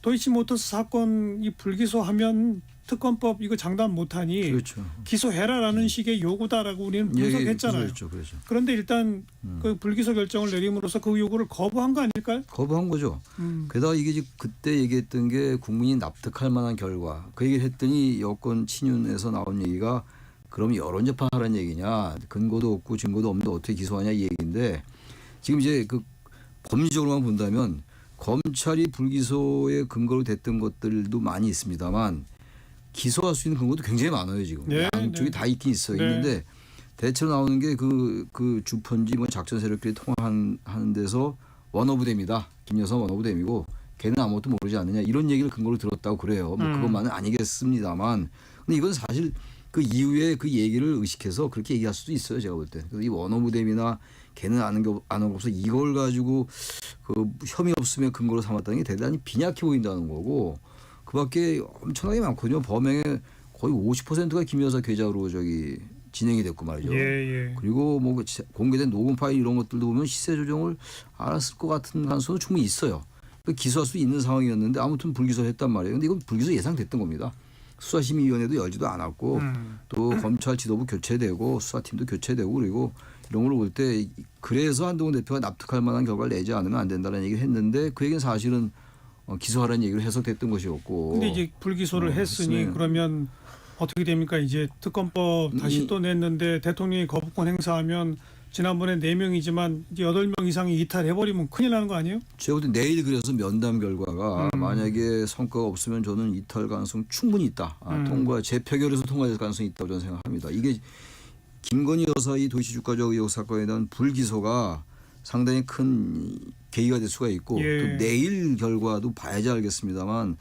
S2: 도이치모터스 사건 이 불기소하면 특검법 이거 장담 못하니
S5: 그렇죠.
S2: 기소해라라는 식의 요구다라고 우리는 분석했잖아요.
S5: 그렇죠.
S2: 그런데 일단 그 불기소 결정을 내림으로써 그 요구를 거부한 거 아닐까요?
S5: 거부한 거죠. 게다가 이게 지금 그때 얘기했던 게 국민이 납득할 만한 결과. 그 얘기를 했더니 여권 친윤에서 나온 얘기가 그럼 여론 재판하라는 얘기냐. 근거도 없고 증거도 없는데 어떻게 기소하냐 이 얘기인데 지금 이제 그 법리적으로만 본다면 검찰이 불기소의 근거로 됐던 것들도 많이 있습니다만 기소할 수 있는 근거도 굉장히 많아요 지금.
S2: 네,
S5: 양쪽이
S2: 네.
S5: 다 있긴 있어요.
S2: 네.
S5: 있는데 대체로 나오는 게 그 주펀지 뭐 작전 세력끼리 통화하는 데서 원어부대입니다. 김 여사 원어부대이고 걔는 아무것도 모르지 않느냐 이런 얘기를 근거로 들었다고 그래요. 뭐 그것만은 아니겠습니다만 근데 이건 사실 그 이후에 그 얘기를 의식해서 그렇게 얘기할 수도 있어요. 제가 볼 때. 이 원어부대임이나 걔는 아는 거 없어 이걸 가지고 그 혐의 없음의 근거로 삼았다는 게 대단히 빈약해 보인다는 거고 그밖에 엄청나게 많거든요. 범행의 거의 50%가 김 여사 계좌로 진행이 됐고 말이죠.
S2: 예.
S5: 그리고 뭐 공개된 녹음 파일 이런 것들도 보면 시세 조정을 알았을 것 같은 가능성은 충분히 있어요. 기소할 수 있는 상황이었는데 아무튼 불기소를 했단 말이에요. 근데 이건 불기소 예상됐던 겁니다. 수사심의위원회도 열지도 않았고 또 검찰 지도부 교체되고 수사팀도 교체되고 그리고 이런 걸 볼 때 그래서 한동훈 대표가 납득할 만한 결과를 내지 않으면 안 된다는 얘기를 했는데 그 얘기는 사실은 기소하라는 얘기로 해석됐던 것이었고.
S2: 근데 이제 불기소를 했으니 그러면 어떻게 됩니까? 이제 특검법 다시 또 냈는데 대통령이 거부권 행사하면 지난번에 4명이지만 이제 8명 이상이 이탈해버리면 큰일 나는 거 아니에요?
S5: 제가 볼 때 내일 그래서 면담 결과가 만약에 성과가 없으면 저는 이탈 가능성 충분히 있다. 통과 재표결에서 통과될 가능성이 있다고 저는 생각합니다. 이게 김건희 여사 이 도시주가적 의혹 사건에 대한 불기소가 상당히 큰 계기가 될 수가 있고
S2: 예.
S5: 또 내일 결과도 봐야지 알겠습니다만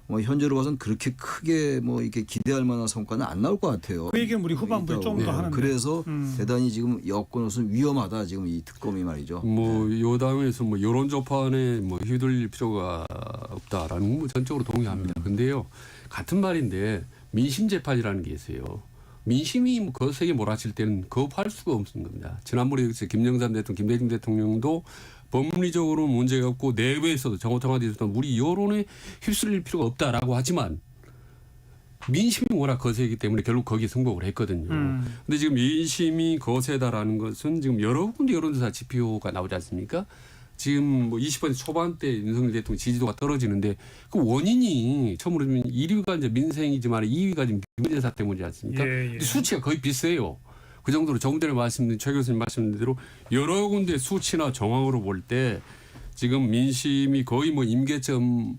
S5: 뭐 현재로 봐서는 그렇게 크게 뭐 이렇게 기대할 만한 성과는 안 나올 것 같아요.
S2: 그 얘기는 우리 후반부에 좀 더 하는데.
S5: 그래서 대단히 지금 여권으로서는 위험하다 지금 이 특검이 말이죠.
S6: 뭐 여당에서 뭐 여론 조판에 뭐 휘둘릴 필요가 없다라는 뭐 전적으로 동의합니다. 근데요 같은 말인데 민심 재판이라는 게 있어요. 민심이 뭐 거세게 몰아칠 때는 거부할 수가 없는 겁니다. 지난번에 김영삼 대통령, 김대중 대통령도 법리적으로 문제가 없고 내부에서도 정호통화돼 있었던 우리 여론에 휩쓸릴 필요가 없다라고 하지만 민심이 워낙 거세기 때문에 결국 거기에 승복을 했거든요. 근데 지금 민심이 거세다라는 것은 지금 여러 군데 여론조사 지표가 나오지 않습니까? 지금 뭐 20% 초반대 윤석열 대통령 지지도가 떨어지는데 그 원인이 처음으로 1위가 이제 민생이지만 2위가 지금 김건희 여사 때문이지 않습니까?
S2: 예, 예.
S6: 근데 수치가 거의 비슷해요. 그 정도로 조금 전에 말씀드린 최 교수님 말씀드린 대로 여러 군데 수치나 정황으로 볼 때 지금 민심이 거의 뭐 임계점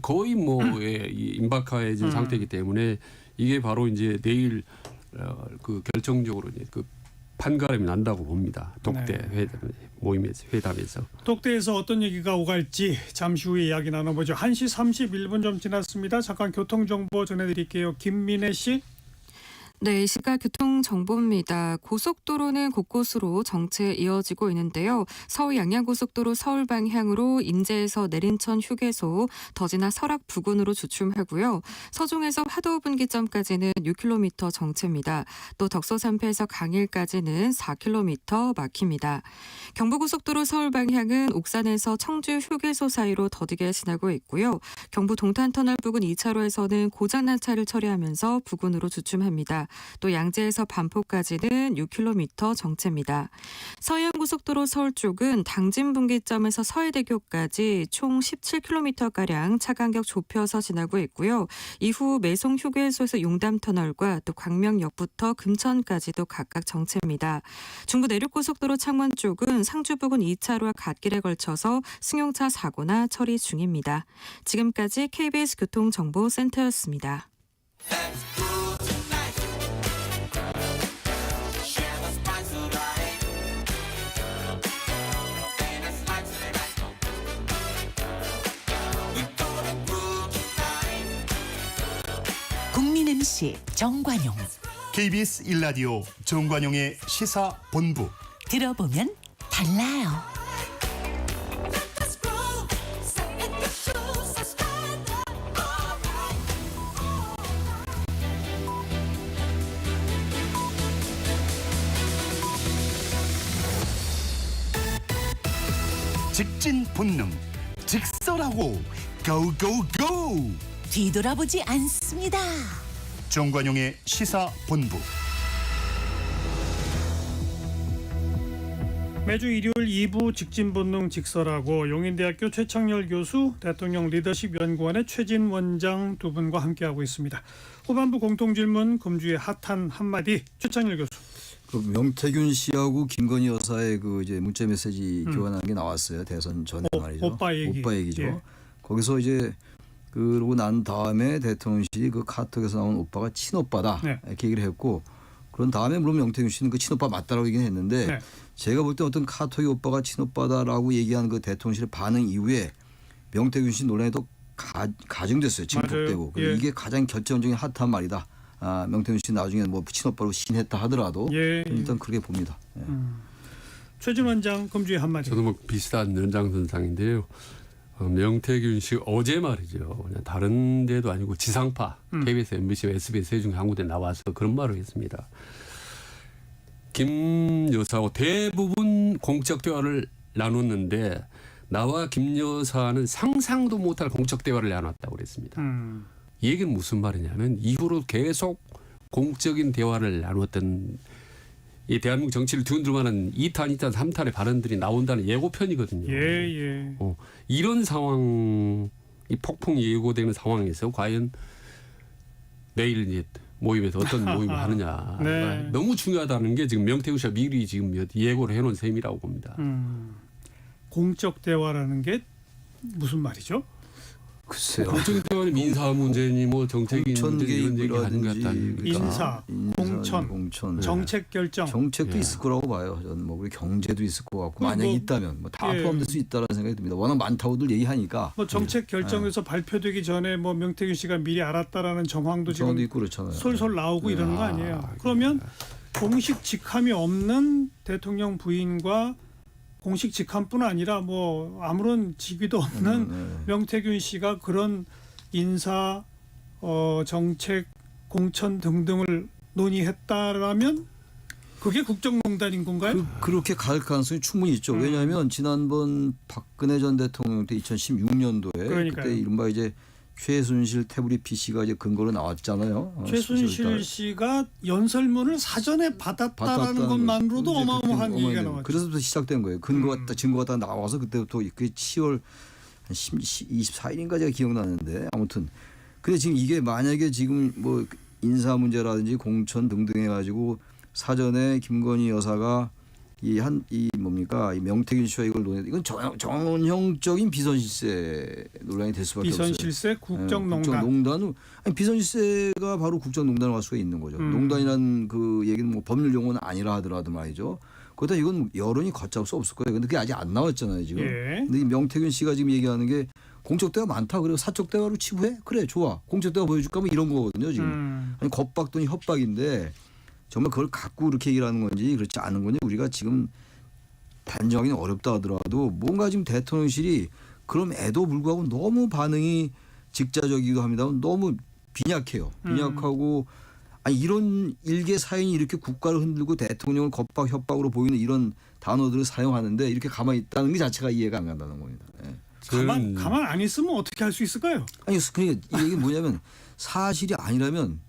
S6: 거의 뭐 임박해진 상태이기 때문에 이게 바로 이제 내일 그 결정적으로 이제 그 판가름이 난다고 봅니다. 독대
S2: 네.
S6: 회담에서.
S2: 독대에서 어떤 얘기가 오갈지 잠시 후에 이야기 나눠보죠. 1시 31분 좀 지났습니다. 잠깐 교통정보 전해드릴게요. 김민혜 씨.
S7: 네, 이 시각 교통정보입니다. 고속도로는 곳곳으로 정체 이어지고 있는데요. 서울 양양고속도로 서울 방향으로 인제에서 내린천 휴게소, 더지나 설악 부근으로 주춤하고요. 서종에서 화도 분기점까지는 6km 정체입니다. 또 덕소산패에서 강일까지는 4km 막힙니다. 경부고속도로 서울 방향은 옥산에서 청주 휴게소 사이로 더디게 지나고 있고요. 경부 동탄터널 부근 2차로에서는 고장난 차를 처리하면서 부근으로 주춤합니다. 또 양재에서 반포까지는 6km 정체입니다. 서해안고속도로 서울 쪽은 당진 분기점에서 서해대교까지 총 17km가량 차 간격 좁혀서 지나고 있고요. 이후 매송 휴게소에서 용담터널과 또 광명역부터 금천까지도 각각 정체입니다. 중부 내륙고속도로 창원 쪽은 상주 부근 2차로와 갓길에 걸쳐서 승용차 사고나 처리 중입니다. 지금까지 KBS 교통정보센터였습니다.
S3: 국민 MC 정관용.
S1: KBS 1라디오 정관용의 시사본부.
S3: 들어보면 달라요.
S1: 직진 본능, 직설하고 고고고.
S3: 뒤돌아보지 않습니다.
S1: 정관용의 시사본부.
S2: 매주 일요일 2부 직진본능 직설하고 용인대학교 최창렬 교수, 대통령 리더십 연구원의 최진 원장 두 분과 함께하고 있습니다. 후반부 공통질문 금주의 핫한 한마디 최창렬 교수.
S5: 그 명태균 씨하고 김건희 여사의 그 이제 문자 메시지 교환한 게 나왔어요. 대선 전에 말이죠.
S2: 오빠
S5: 얘기죠.
S2: 예.
S5: 거기서 이제 그러고 난 다음에 대통령실이 그 카톡에서 나온 오빠가 친오빠다
S2: 네.
S5: 이렇게 얘기를 했고 그런 다음에 물론 명태균 씨는 그 친오빠 맞다라고 얘기는 했는데
S2: 네.
S5: 제가 볼 때 어떤 카톡이 오빠가 친오빠다라고 얘기한 그 대통령실의 반응 이후에 명태균 씨 논란이 더 가중됐어요. 증폭되고
S2: 예.
S5: 이게 가장 결정적인 핫한 말이다. 명태균 씨 나중에 뭐 친오빠로 신했다 하더라도
S2: 예.
S5: 일단 그렇게 봅니다. 예.
S2: 최진 원장 금주의 한마디.
S6: 저도 뭐 비슷한 연장선상인데요. 명태균 씨 어제 말이죠. 그냥 다른 데도 아니고 지상파 KBS, MBC, SBS 중에 한 군데 나와서 그런 말을 했습니다. 김 여사하고 대부분 공적 대화를 나눴는데 나와 김 여사는 상상도 못할 공적 대화를 나눴다고 그랬습니다. 이 얘기는 무슨 말이냐면 이후로 계속 공적인 대화를 나눴던 이 대한민국 정치를 뒤흔들 만한 2탄, 3탄의 발언들이 나온다는 예고편이거든요.
S2: 예.
S6: 이런 상황, 이 폭풍이 예고되는 상황에서 과연 내일 이제 모임에서 어떤 모임을 하느냐.
S2: 네.
S6: 너무 중요하다는 게 지금 명태균 씨가 미리 지금 예고를 해놓은 셈이라고 봅니다.
S2: 공적 대화라는 게 무슨 말이죠?
S5: 글쎄요.
S6: 공적인 대화는 민사 문제니 뭐 정책인
S5: 공천
S6: 문제 이런 얘기 하는 것
S5: 개입이라든지
S6: 같다.
S2: 인사, 공천, 정책 결정.
S5: 정책도
S6: 예.
S5: 있을 거라고 봐요. 저는 뭐 우리 경제도 있을 것 같고
S2: 뭐,
S5: 만약에 있다면 다
S2: 예.
S5: 포함될 수 있다는 생각이 듭니다. 워낙 많다고들 얘기하니까.
S2: 뭐 정책 결정에서 발표되기 전에 뭐 명태균 씨가 미리 알았다라는 정황도 지금
S5: 정도 있고 그렇잖아요.
S2: 솔솔 나오고 이러는 거 아니에요. 그러면 공식 직함이 없는 대통령 부인과 공식 직함뿐 아니라 뭐 아무런 직위도 없는 명태균 씨가 그런 인사, 정책, 공천 등등을 논의했다라면 그게 국정농단인 건가요?
S5: 그렇게 갈 가능성이 충분히 있죠. 왜냐하면 지난번 박근혜 전 대통령 때 2016년도에
S2: 그러니까요.
S5: 그때 이른바 이제 최순실 태블릿 PC가 이제 근거로 나왔잖아요.
S2: 최순실 씨가 연설문을 사전에 받았다라는 것만으로도 어마어마한 얘기가 나왔죠.
S5: 그래서부터 시작된 거예요. 증거가 다 나와서 그때부터 그게 10월 24일인가 제가 기억나는데 아무튼 근데 지금 이게 만약에 지금 뭐 인사 문제라든지 공천 등등 해가지고 사전에 김건희 여사가 이 뭡니까 이 명태균 씨와 이걸 논의 이건 전형적인 비선실세 논란이 될 수밖에 없어요.
S2: 비선실세 국정농단.
S5: 국정농단 아니 비선실세가 바로 국정농단을 할 수가 있는 거죠. 농단이라는 그 얘기는 뭐 법률 용어는 아니라 하더라도 말이죠. 그러다 이건 여론이 걷잡을 수 없을 거예요. 근데 그게 아직 안 나왔잖아요 지금.
S2: 예.
S5: 근데 이 명태균 씨가 지금 얘기하는 게 공적 대화 많다. 그리고 사적 대화로 치부해? 그래 좋아. 공적 대화 보여줄까? 뭐 이런 거거든요 지금. 아니 겁박 또는 협박인데. 정말 그걸 갖고 이렇게 얘기를 하는 건지 그렇지 않은 건지 우리가 지금 단정하기는 어렵다 하더라도 뭔가 지금 대통령실이 그럼에도 불구하고 너무 반응이 직자적이기도 합니다. 너무 빈약해요. 빈약하고 아니 이런 일개 사인이 이렇게 국가를 흔들고 대통령을 겁박 협박으로 보이는 이런 단어들을 사용하는데 이렇게 가만히 있다는 게 자체가 이해가 안 간다는 겁니다. 예.
S2: 가만 안 있으면 어떻게 할 수 있을까요?
S5: 아니 그러니까 이 얘기는 뭐냐면 사실이 아니라면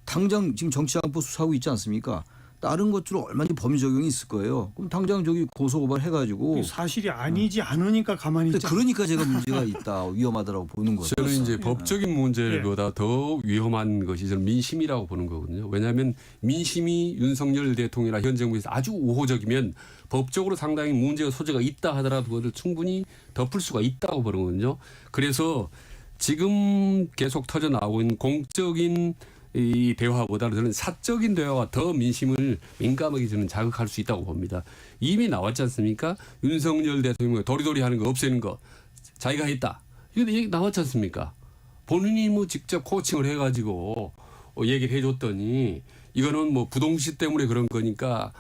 S5: 당장 지금 정치안보 수사하고 있지 않습니까? 다른 것들로 얼마나 법리 적용이 있을 거예요. 그럼 당장 저기 고소고발 해가지고
S2: 사실이 아니지 않으니까 가만히 있지.
S5: 그러니까 제가 문제가 있다, 위험하다라고 보는 거죠.
S6: 저는 이제 법적인 문제보다 더 위험한 것이 저는 민심이라고 보는 거거든요. 왜냐하면 민심이 윤석열 대통령이나 현 정부에서 아주 우호적이면 법적으로 상당히 문제가 소재가 있다 하더라도 그것을 충분히 덮을 수가 있다고 보는 거거든요. 그래서 지금 계속 터져 나오고 있는 공적인 이 대화보다는 저는 사적인 대화가 더 민심을 민감하게 저는 자극할 수 있다고 봅니다. 이미 나왔지 않습니까? 윤석열 대통령이 도리도리 하는 거 없애는 거 자기가 했다. 이거 얘기 나왔지 않습니까? 본인이 뭐 직접 코칭을 해가지고 얘기를 해줬더니 이거는 뭐 부동시 때문에 그런 거니까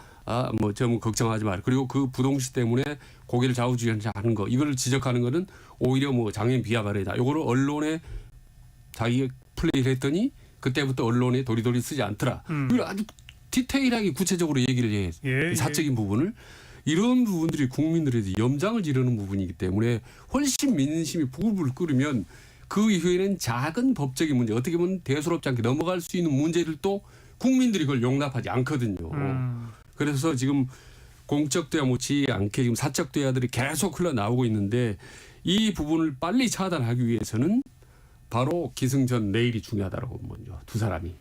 S6: 뭐 좀 걱정하지 말. 그리고 그 부동시 때문에 고개를 좌우지하는 거 이걸 지적하는 거는 오히려 뭐 장애인 비하가래다. 이거를 언론에 자기가 플레이를 했더니 그때부터 언론에 도리도리 쓰지 않더라. 이걸 아주 디테일하게 구체적으로 얘기를 해.
S2: 예,
S6: 사적인 부분을. 이런 부분들이 국민들에게 염장을 지르는 부분이기 때문에 훨씬 민심이 부글부글 끓으면 그 이후에는 작은 법적인 문제 어떻게 보면 대수롭지 않게 넘어갈 수 있는 문제들도 국민들이 그걸 용납하지 않거든요. 그래서 지금 공적 대화 못지않게 지금 사적 대화들이 계속 흘러나오고 있는데 이 부분을 빨리 차단하기 위해서는 바로 기승전 내일이 중요하다고 보면요. 두 사람이.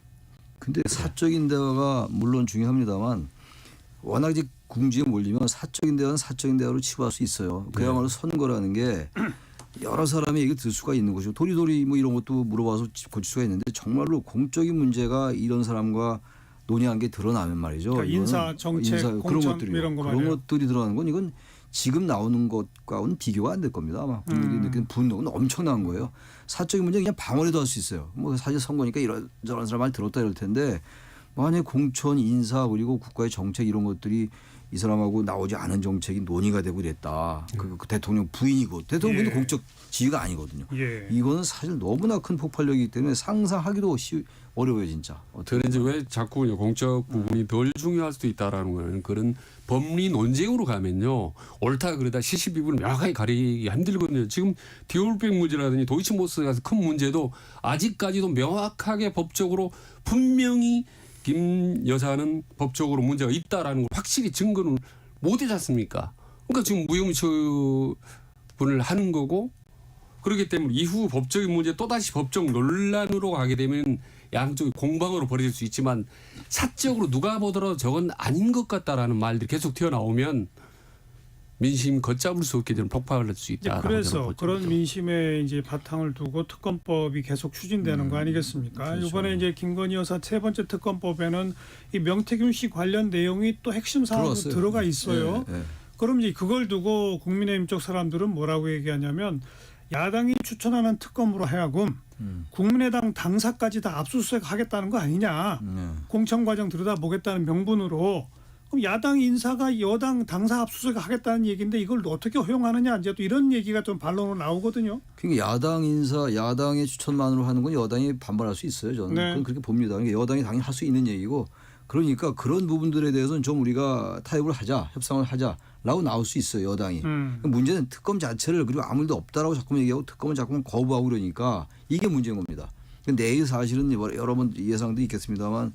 S5: 근데 사적인 대화가 물론 중요합니다만 워낙 이제 궁지에 몰리면 사적인 대화는 사적인 대화로 치부할 수 있어요. 그야말로 선거라는 게 여러 사람의 얘기를 들을 수가 있는 것이고 도리도리 뭐 이런 것도 물어봐서 고칠 수가 있는데 정말로 공적인 문제가 이런 사람과 논의한 게 드러나면 말이죠.
S2: 그러니까 인사, 정책, 공천 이런 거
S5: 그런 것들이 드러나는 건 이건 지금 나오는 것과는 비교가 안 될 겁니다. 아마 국민들이 느끼는 분노는 엄청난 거예요. 사적인 문제 그냥 방어라도 할 수 있어요. 뭐 사실 선거니까 이런저런 사람 말 들었다 이럴 텐데 만약에 공천, 인사 그리고 국가의 정책 이런 것들이 이 사람하고 나오지 않은 정책이 논의가 되고 이랬다. 그 대통령 부인이고 대통령 부인도 공적 지위가 아니거든요.
S2: 예.
S5: 이거는 사실 너무나 큰 폭발력이기 때문에 상상하기도 어려워요 진짜.
S6: 저는 이제 왜 자꾸 공적 부분이 덜 중요할 수도 있다라는 거는 그런 법리 논쟁으로 가면요. 옳다 그러다 시시비비를 명확하게 가리기 힘들거든요. 지금 디올백 문제라든지 도이치모스 같은 큰 문제도 아직까지도 명확하게 법적으로 분명히 김 여사는 법적으로 문제가 있다라는 걸 확실히 증거는 못하지 않습니까? 그러니까 지금 무혐의 처분을 하는 거고 그렇기 때문에 이후 법적인 문제 또다시 법적 논란으로 가게 되면 양쪽이 공방으로 벌어질 수 있지만 사적으로 누가 보더라도 저건 아닌 것 같다라는 말들이 계속 튀어나오면 민심 걷잡을 수 없게 되는 폭발할 수
S2: 이제
S6: 있다.
S2: 그래서 그런 민심에 이제 바탕을 두고 특검법이 계속 추진되는 거 아니겠습니까?
S5: 그렇죠.
S2: 이번에 이제 김건희 여사 세 번째 특검법에는 이 명태균 씨 관련 내용이 또 핵심 사항으로
S5: 들어왔어요.
S2: 들어가 있어요.
S5: 예, 예.
S2: 그럼 이제 그걸 두고 국민의힘 쪽 사람들은 뭐라고 얘기하냐면 야당이 추천하는 특검으로 하여금 국민의당 당사까지 다 압수수색 하겠다는 거 아니냐. 공천 과정 들여다보겠다는 명분으로 그럼 야당 인사가 여당 당사 압수수색 하겠다는 얘기인데 이걸 어떻게 허용하느냐 이제 또 이런 얘기가 좀 반론으로 나오거든요.
S5: 그러니까 야당 인사, 야당의 추천만으로 하는 건 여당이 반발할 수 있어요. 저는
S2: 네.
S5: 그건 그렇게 봅니다. 그러니까 여당이 당연히 할 수 있는 얘기고 그러니까 그런 부분들에 대해서는 좀 우리가 타협을 하자, 협상을 하자라고 나올 수 있어요. 여당이. 문제는 특검 자체를 그리고 아무 일도 없다라고 자꾸 얘기하고 특검은 자꾸 거부하고 그러니까 이게 문제인 겁니다. 내일 사실은 여러 번 예상도 있겠습니다만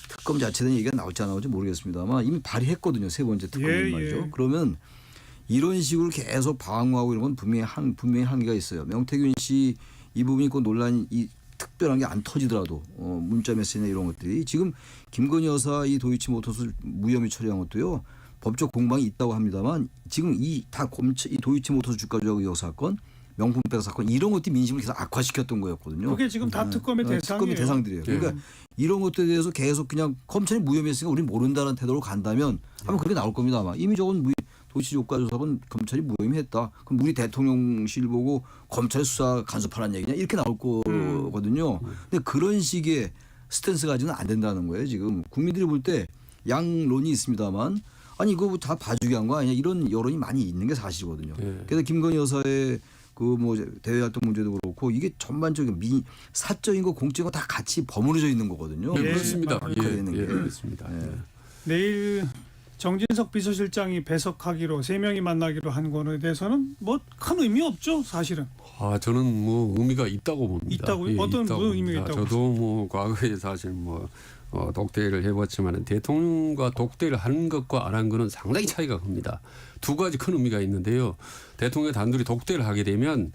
S5: 특검 자체에 대한 얘기가 나올지 안 나올지 모르겠습니다만 이미 발의했거든요. 세 번째 특검은 말이죠. 그러면 이런 식으로 계속 방어하고 이런 건 분명히 한계가 있어요. 명태균 씨 이 부분이 그 논란이 특별한 게 안 터지더라도 문자 메시지나 이런 것들이 지금 김건희 여사 이 도이치모터스 무혐의 처리한 것도요. 법적 공방이 있다고 합니다만 지금 이 도이치모터스 주가 조작 의혹 사건 명품 빼앗 사건 이런 것들이 민심을 계속 악화시켰던 거였거든요.
S2: 그게 지금 다 특검의 대상이에요.
S5: 특검의 대상들이에요. 그러니까 이런 것들에 대해서 계속 그냥 검찰이 무혐의했으니까 우리는 모른다는 태도로 간다면 아마 그렇게 나올 겁니다. 아마 이미 저건 도시조가 조사건 검찰이 무혐의했다. 그럼 우리 대통령실 보고 검찰 수사 간섭하라는 얘기냐 이렇게 나올 거거든요. 근데 그런 식의 스탠스 가지고는 안 된다는 거예요. 지금 국민들이 볼 때 양론이 있습니다만 아니 이거 다 봐주기 한 거 아니냐 이런 여론이 많이 있는 게 사실이거든요. 그래서 김건희 여사의 그 뭐 대외 활동 문제도 그렇고 이게 전반적인 사적인 거 공적인 거 다 같이 버무려져 있는 거거든요.
S6: 네, 그렇습니다.
S5: 그렇습니다.
S2: 내일 정진석 비서실장이 배석하기로 3명이 만나기로 한 거에 대해서는 뭐 큰 의미 없죠, 사실은.
S6: 저는 뭐 의미가 있다고 봅니다.
S2: 있다고요? 어떤
S6: 있다고
S2: 의미가
S6: 봅니다.
S2: 있다고?
S6: 저도 뭐 과거에 사실 뭐 독대를 해봤지만 대통령과 독대를 하는 것과 안 한 거는 상당히 차이가 큽니다. 두 가지 큰 의미가 있는데요. 대통령이 단둘이 독대를 하게 되면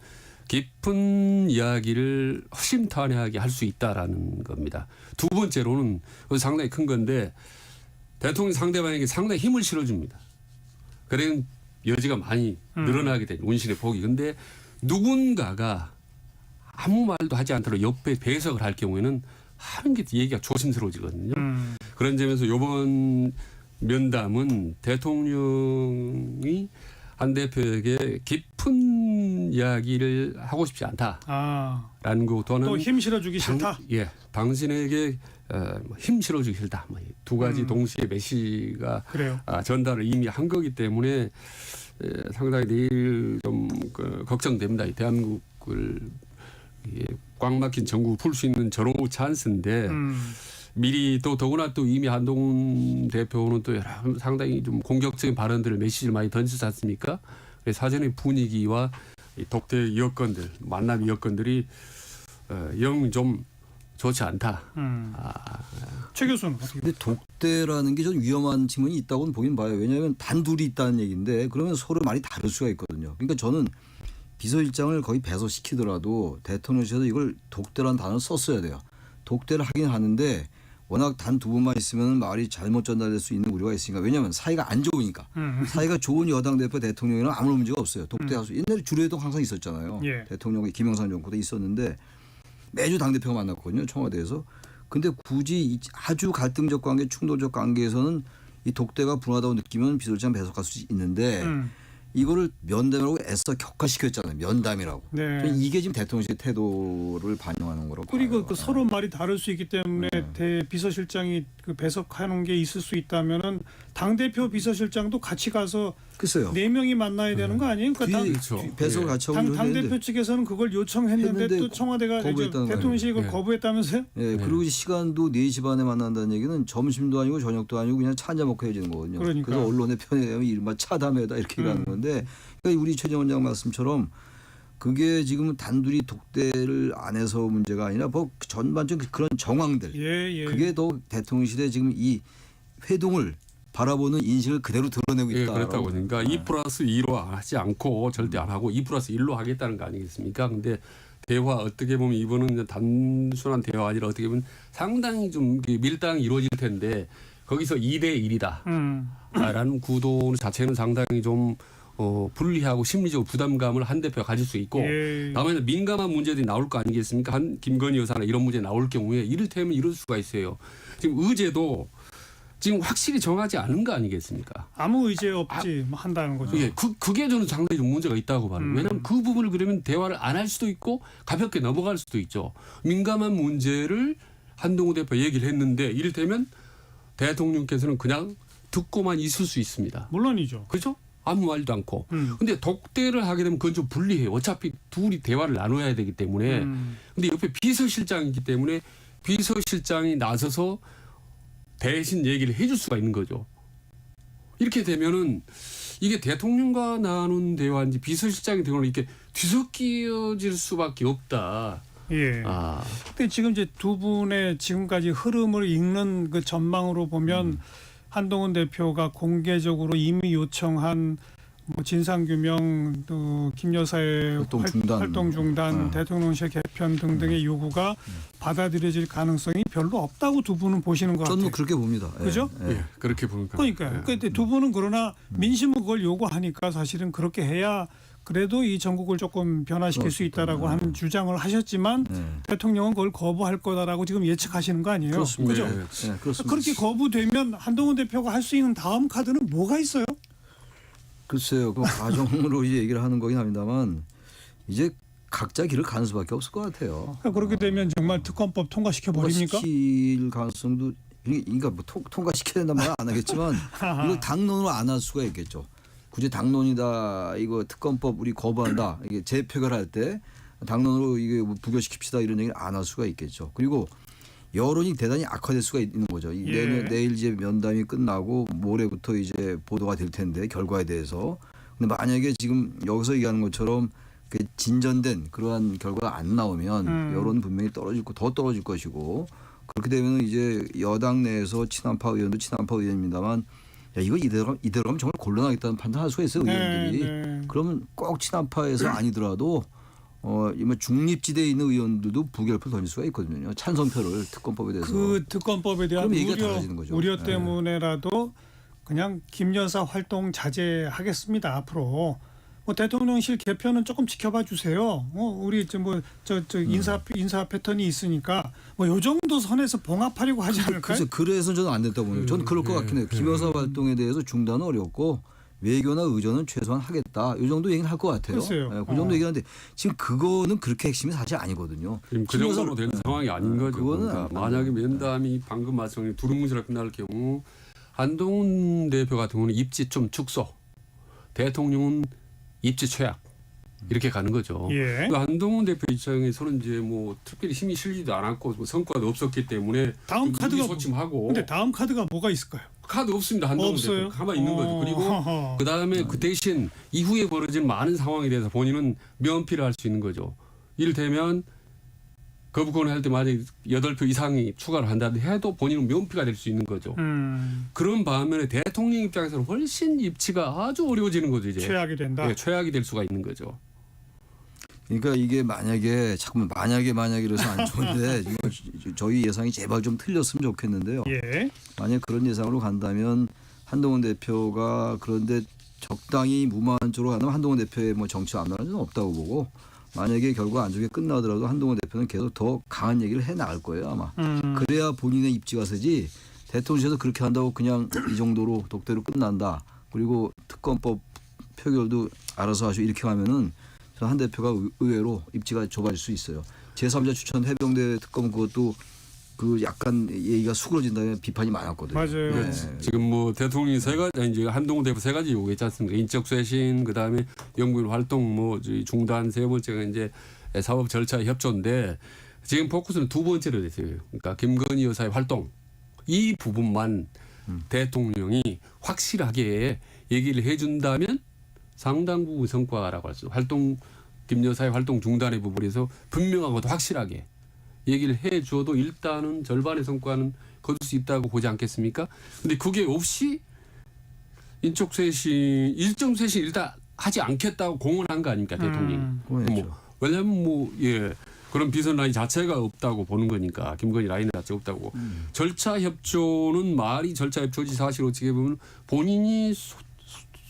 S6: 깊은 이야기를 허심탄회하게 할 수 있다라는 겁니다. 두 번째로는 상당히 큰 건데 대통령 상대방에게 상당히 힘을 실어줍니다. 그런 여지가 많이 늘어나게 된 운신의 폭이. 근데 누군가가 아무 말도 하지 않도록 옆에 배석을 할 경우에는 하는 게 얘기가 조심스러워지거든요. 그런 점에서 이번 면담은 대통령이 한 대표에게 깊은 이야기를 하고 싶지 않다라는 거 또는
S2: 또 힘 실어주기 싫다.
S6: 당신에게 힘 실어주기 싫다. 두 가지 동시에 메시지가 전달을 이미 한 거기 때문에 상당히 내일 좀 걱정됩니다. 이 대한민국을 꽉 막힌 전국을 풀 수 있는 저로우 찬스인데 미리 또 더구나 또 이미 한동훈 대표는 또 상당히 좀 공격적인 발언들을 메시지를 많이 던지지 않습니까? 그래서 사전의 분위기와 이 독대 여건들 만남 여건들이 영 좀 좋지 않다.
S2: 최 교수는 어떻게?
S5: 근데 독대라는 게 좀 위험한 측면이 있다고는 보긴 봐요. 왜냐하면 단둘이 있다는 얘기인데 그러면 서로 말이 다를 수가 있거든요. 그러니까 저는 비서실장을 거의 배석시키더라도 대통령실에서 이걸 독대라는 단어를 썼어야 돼요. 독대를 하긴 하는데 워낙 단 두 분만 있으면 말이 잘못 전달될 수 있는 우려가 있으니까 왜냐하면 사이가 안 좋으니까 사이가 좋은 여당 대표 대통령이랑 아무런 문제가 없어요. 독대할 수 옛날에 주례도 항상 있었잖아요. 대통령이 김영삼 정부도 있었는데 매주 당대표가 만났거든요. 청와대에서. 근데 굳이 아주 갈등적 관계 충돌적 관계에서는 이 독대가 분하다고 느끼면 비서실장 배석할 수 있는데 이거를 면담이라고 애써 격화시켰잖아요. 면담이라고. 이게 지금 대통령실의 태도를 반영하는 거라고.
S2: 그리고 그 서로 말이 다를 수 있기 때문에 비서실장이 그 배석하는 게 있을 수 있다면은 당 대표 비서실장도 같이 가서
S5: 글쎄요.
S2: 4명이 만나야 되는 거 아니에요? 그러니까
S5: 배석을 같이 하고
S2: 당 대표 측에서는 그걸 요청했는데 또 청와대가 대통령실이 이걸 거부했다면서요?
S5: 그리고 시간도 4시 반에 만난다는 얘기는 점심도 아니고 저녁도 아니고 그냥 차 한잔 먹고 헤어지는 거거든요. 그래서 언론의 편에 대하면 이른바 차담회다 이렇게 가는 건데 그러니까 우리 최정 원장 말씀처럼 그게 지금 단둘이 독대를 안 해서 문제가 아니라 뭐 전반적인 그런 정황들 그게 더 대통령실에 지금 이 회동을 바라보는 인식을 그대로 드러내고 있다.
S6: 그렇다고 그러니까 2+2로 하지 않고 절대 안 하고 2+1로 하겠다는 거 아니겠습니까? 근데 대화 어떻게 보면 이번은 이제 단순한 대화가 아니라 어떻게 보면 상당히 좀 밀당이 이루어질 텐데 거기서 2대 1이다. 라는 구도 자체는 상당히 좀 불리하고 심리적으로 부담감을 한 대표가 가질 수 있고
S2: 예.
S6: 다만 민감한 문제들이 나올 거 아니겠습니까? 한 김건희 여사나 이런 문제 나올 경우에 이를테면 이럴 수가 있어요. 지금 의제도 지금 확실히 정하지 않은 거 아니겠습니까?
S2: 아무 의제 없지 뭐 한다는 거죠.
S6: 예, 그게 저는 상당히 좀 문제가 있다고 봐요. 왜냐하면 그 부분을 그러면 대화를 안 할 수도 있고 가볍게 넘어갈 수도 있죠. 민감한 문제를 한동훈 대표 얘기를 했는데 이를테면 대통령께서는 그냥 듣고만 있을 수 있습니다.
S2: 물론이죠.
S6: 그렇죠? 아무 말도 않고. 근데 독대를 하게 되면 그건 좀 불리해요. 어차피 둘이 대화를 나눠야 되기 때문에. 근데 옆에 비서실장이기 때문에 비서실장이 나서서 대신 얘기를 해줄 수가 있는 거죠. 이렇게 되면은 이게 대통령과 나눈 대화인지 비서실장이 되거나 이렇게 뒤섞여질 수밖에 없다.
S2: 예.
S6: 아,
S2: 근데 지금 이제 두 분의 지금까지 흐름을 읽는 그 전망으로 보면 한동훈 대표가 공개적으로 이미 요청한 뭐 진상규명 또 김 여사의 활동 중단, 대통령실 개편 등등의 요구가 받아들여질 가능성이 별로 없다고 두 분은 보시는 것 같아요.
S5: 저는 그렇게 봅니다. 예,
S2: 그죠?
S5: 예.
S6: 예, 그렇게 보니까.
S2: 그러니까요. 근데 두 분은 그러나 민심은 그걸 요구하니까 사실은 그렇게 해야 그래도 이 전국을 조금 변화시킬 수 있다라고 하는 주장을 하셨지만 대통령은 그걸 거부할 거다라고 지금 예측하시는 거 아니에요?
S5: 그렇습니다.
S2: 그죠?
S5: 예, 그렇습니다.
S2: 그렇게 거부되면 한동훈 대표가 할 수 있는 다음 카드는 뭐가 있어요?
S5: 글쎄요, 그 과정으로 이제 얘기를 하는 거긴 합니다만 이제 각자 길을 가는 수밖에 없을 것 같아요.
S2: 그렇게 되면 정말 특검법 통과시켜 버립니까?
S5: 통과시킬 가능성도 그러니까 뭐 통과시켜야 된다는 말은 안 하겠지만 이거 당론으로 안 할 수가 있겠죠. 굳이 당론이다 이거 특검법 우리 거부한다 이게 재표결할 때 당론으로 이게 뭐 부결시킵시다 이런 얘기를 안 할 수가 있겠죠. 그리고 여론이 대단히 악화될 수가 있는 거죠.
S2: 예.
S5: 내일 이제 면담이 끝나고 모레부터 이제 보도가 될 텐데 결과에 대해서. 근데 만약에 지금 여기서 얘기하는 것처럼 그 진전된 그러한 결과가 안 나오면 여론은 분명히 떨어질 거 더 떨어질 것이고 그렇게 되면 이제 여당 내에서 친한파 의원도 친한파 의원입니다만 야 이거 이대로 가면 정말 곤란하겠다는 판단할 수가 있어요 의원들이.
S2: 네.
S5: 그러면 꼭 친한파에서 아니더라도 이뭐 중립지대에 있는 의원들도 부결표를 던질 수가 있거든요. 찬성표를 특검법에 대해서.
S2: 그 특검법에 대한
S5: 그럼 얘기가 달라지는 거죠.
S2: 우려
S5: 네.
S2: 때문에라도 그냥 김 여사 활동 자제하겠습니다. 앞으로 뭐 대통령실 개편은 조금 지켜봐 주세요. 우리 저 인사 패턴이 있으니까 뭐 요 정도 선에서 봉합하려고 하지 않을까요?
S5: 그래서 저는 안 됐다고 봅니다. 저는 그럴 것 같긴 해요. 김 여사 활동에 대해서 중단은 어렵고 외교나 의전은 최소한 하겠다. 이 정도 얘기는 할 것 같아요.
S2: 글쎄요.
S5: 네, 그 정도 얘기하는데 지금 그거는 그렇게 핵심이 사실 아니거든요.
S6: 지금 그 정도로 된 상황이 아닌 거죠.
S5: 그거는
S6: 그러니까 만약에 면담이 방금 말씀하신 두루뭉실하게 끝날 경우 한동훈 대표 같은 경우는 입지 좀 축소, 대통령은 입지 최악 이렇게 가는 거죠.
S2: 예.
S6: 그 한동훈 대표 입장에서는 이제 뭐 특별히 힘이 실리지도 않았고 뭐 성과도 없었기 때문에
S2: 다음 카드가
S6: 소침하고.
S2: 근데 다음 카드가 뭐가 있을까요?
S6: 카드 없습니다. 한동훈
S2: 없어요?
S6: 대표 가만히 있는 거죠. 그리고
S2: 어허허.
S6: 그다음에 그 대신 이후에 벌어진 많은 상황에 대해서 본인은 면피를 할 수 있는 거죠. 이를테면 거부권을 할 때 만약에 8표 이상이 추가를 한다고 해도 본인은 면피가 될 수 있는 거죠. 그런 반면에 대통령 입장에서는 훨씬 입지가 아주 어려워지는 거죠. 이제.
S2: 최악이 된다.
S6: 네, 최악이 될 수가 있는 거죠.
S5: 그러니까 이게 만약에 자꾸만 만약에 이래서 안 좋은데 저희 예상이 제발 좀 틀렸으면 좋겠는데요.
S2: 예.
S5: 만약 그런 예상으로 간다면 한동훈 대표가 그런데 적당히 무마한 쪽으로 간다면 한동훈 대표의 뭐 정치 암란은 없다고 보고 만약에 결과 안 좋게 끝나더라도 한동훈 대표는 계속 더 강한 얘기를 해 나갈 거예요 아마. 그래야 본인의 입지가 서지 대통령실에서 그렇게 한다고 그냥 이 정도로 독대로 끝난다. 그리고 특검법 표결도 알아서 하시고 이렇게 하면은 한 대표가 의외로 입지가 좁아질 수 있어요. 제3자 추천 해병대 특검 그것도 그 약간 얘기가 수그러진다는 비판이 많았거든요.
S2: 맞아요.
S5: 네.
S6: 지금 뭐 대통령이 세 가지 이제 한동훈 대표 세 가지 요구했지 않습니까? 인적 쇄신 그다음에 영부인 활동 뭐 중단 세 번째가 이제 사법 절차 협조인데 지금 포커스는 두 번째로 됐어요. 그러니까 김건희 여사의 활동 이 부분만 대통령이 확실하게 얘기를 해준다면 상당 부분 성과라고 할 수. 김 여사의 활동 중단의 부분에서 분명하고도 확실하게 얘기를 해줘도 일단은 절반의 성과는 거둘 수 있다고 보지 않겠습니까? 근데 그게 없이 일정 쇄신 일단 하지 않겠다고 공언한 거 아닙니까 대통령이.
S5: 그렇죠.
S6: 뭐 왜냐하면 뭐 예. 그런 비선 라인 자체가 없다고 보는 거니까 김건희 라인 자체가 없다고. 절차 협조는 말이 절차 협조지 사실 어떻게 보면 본인이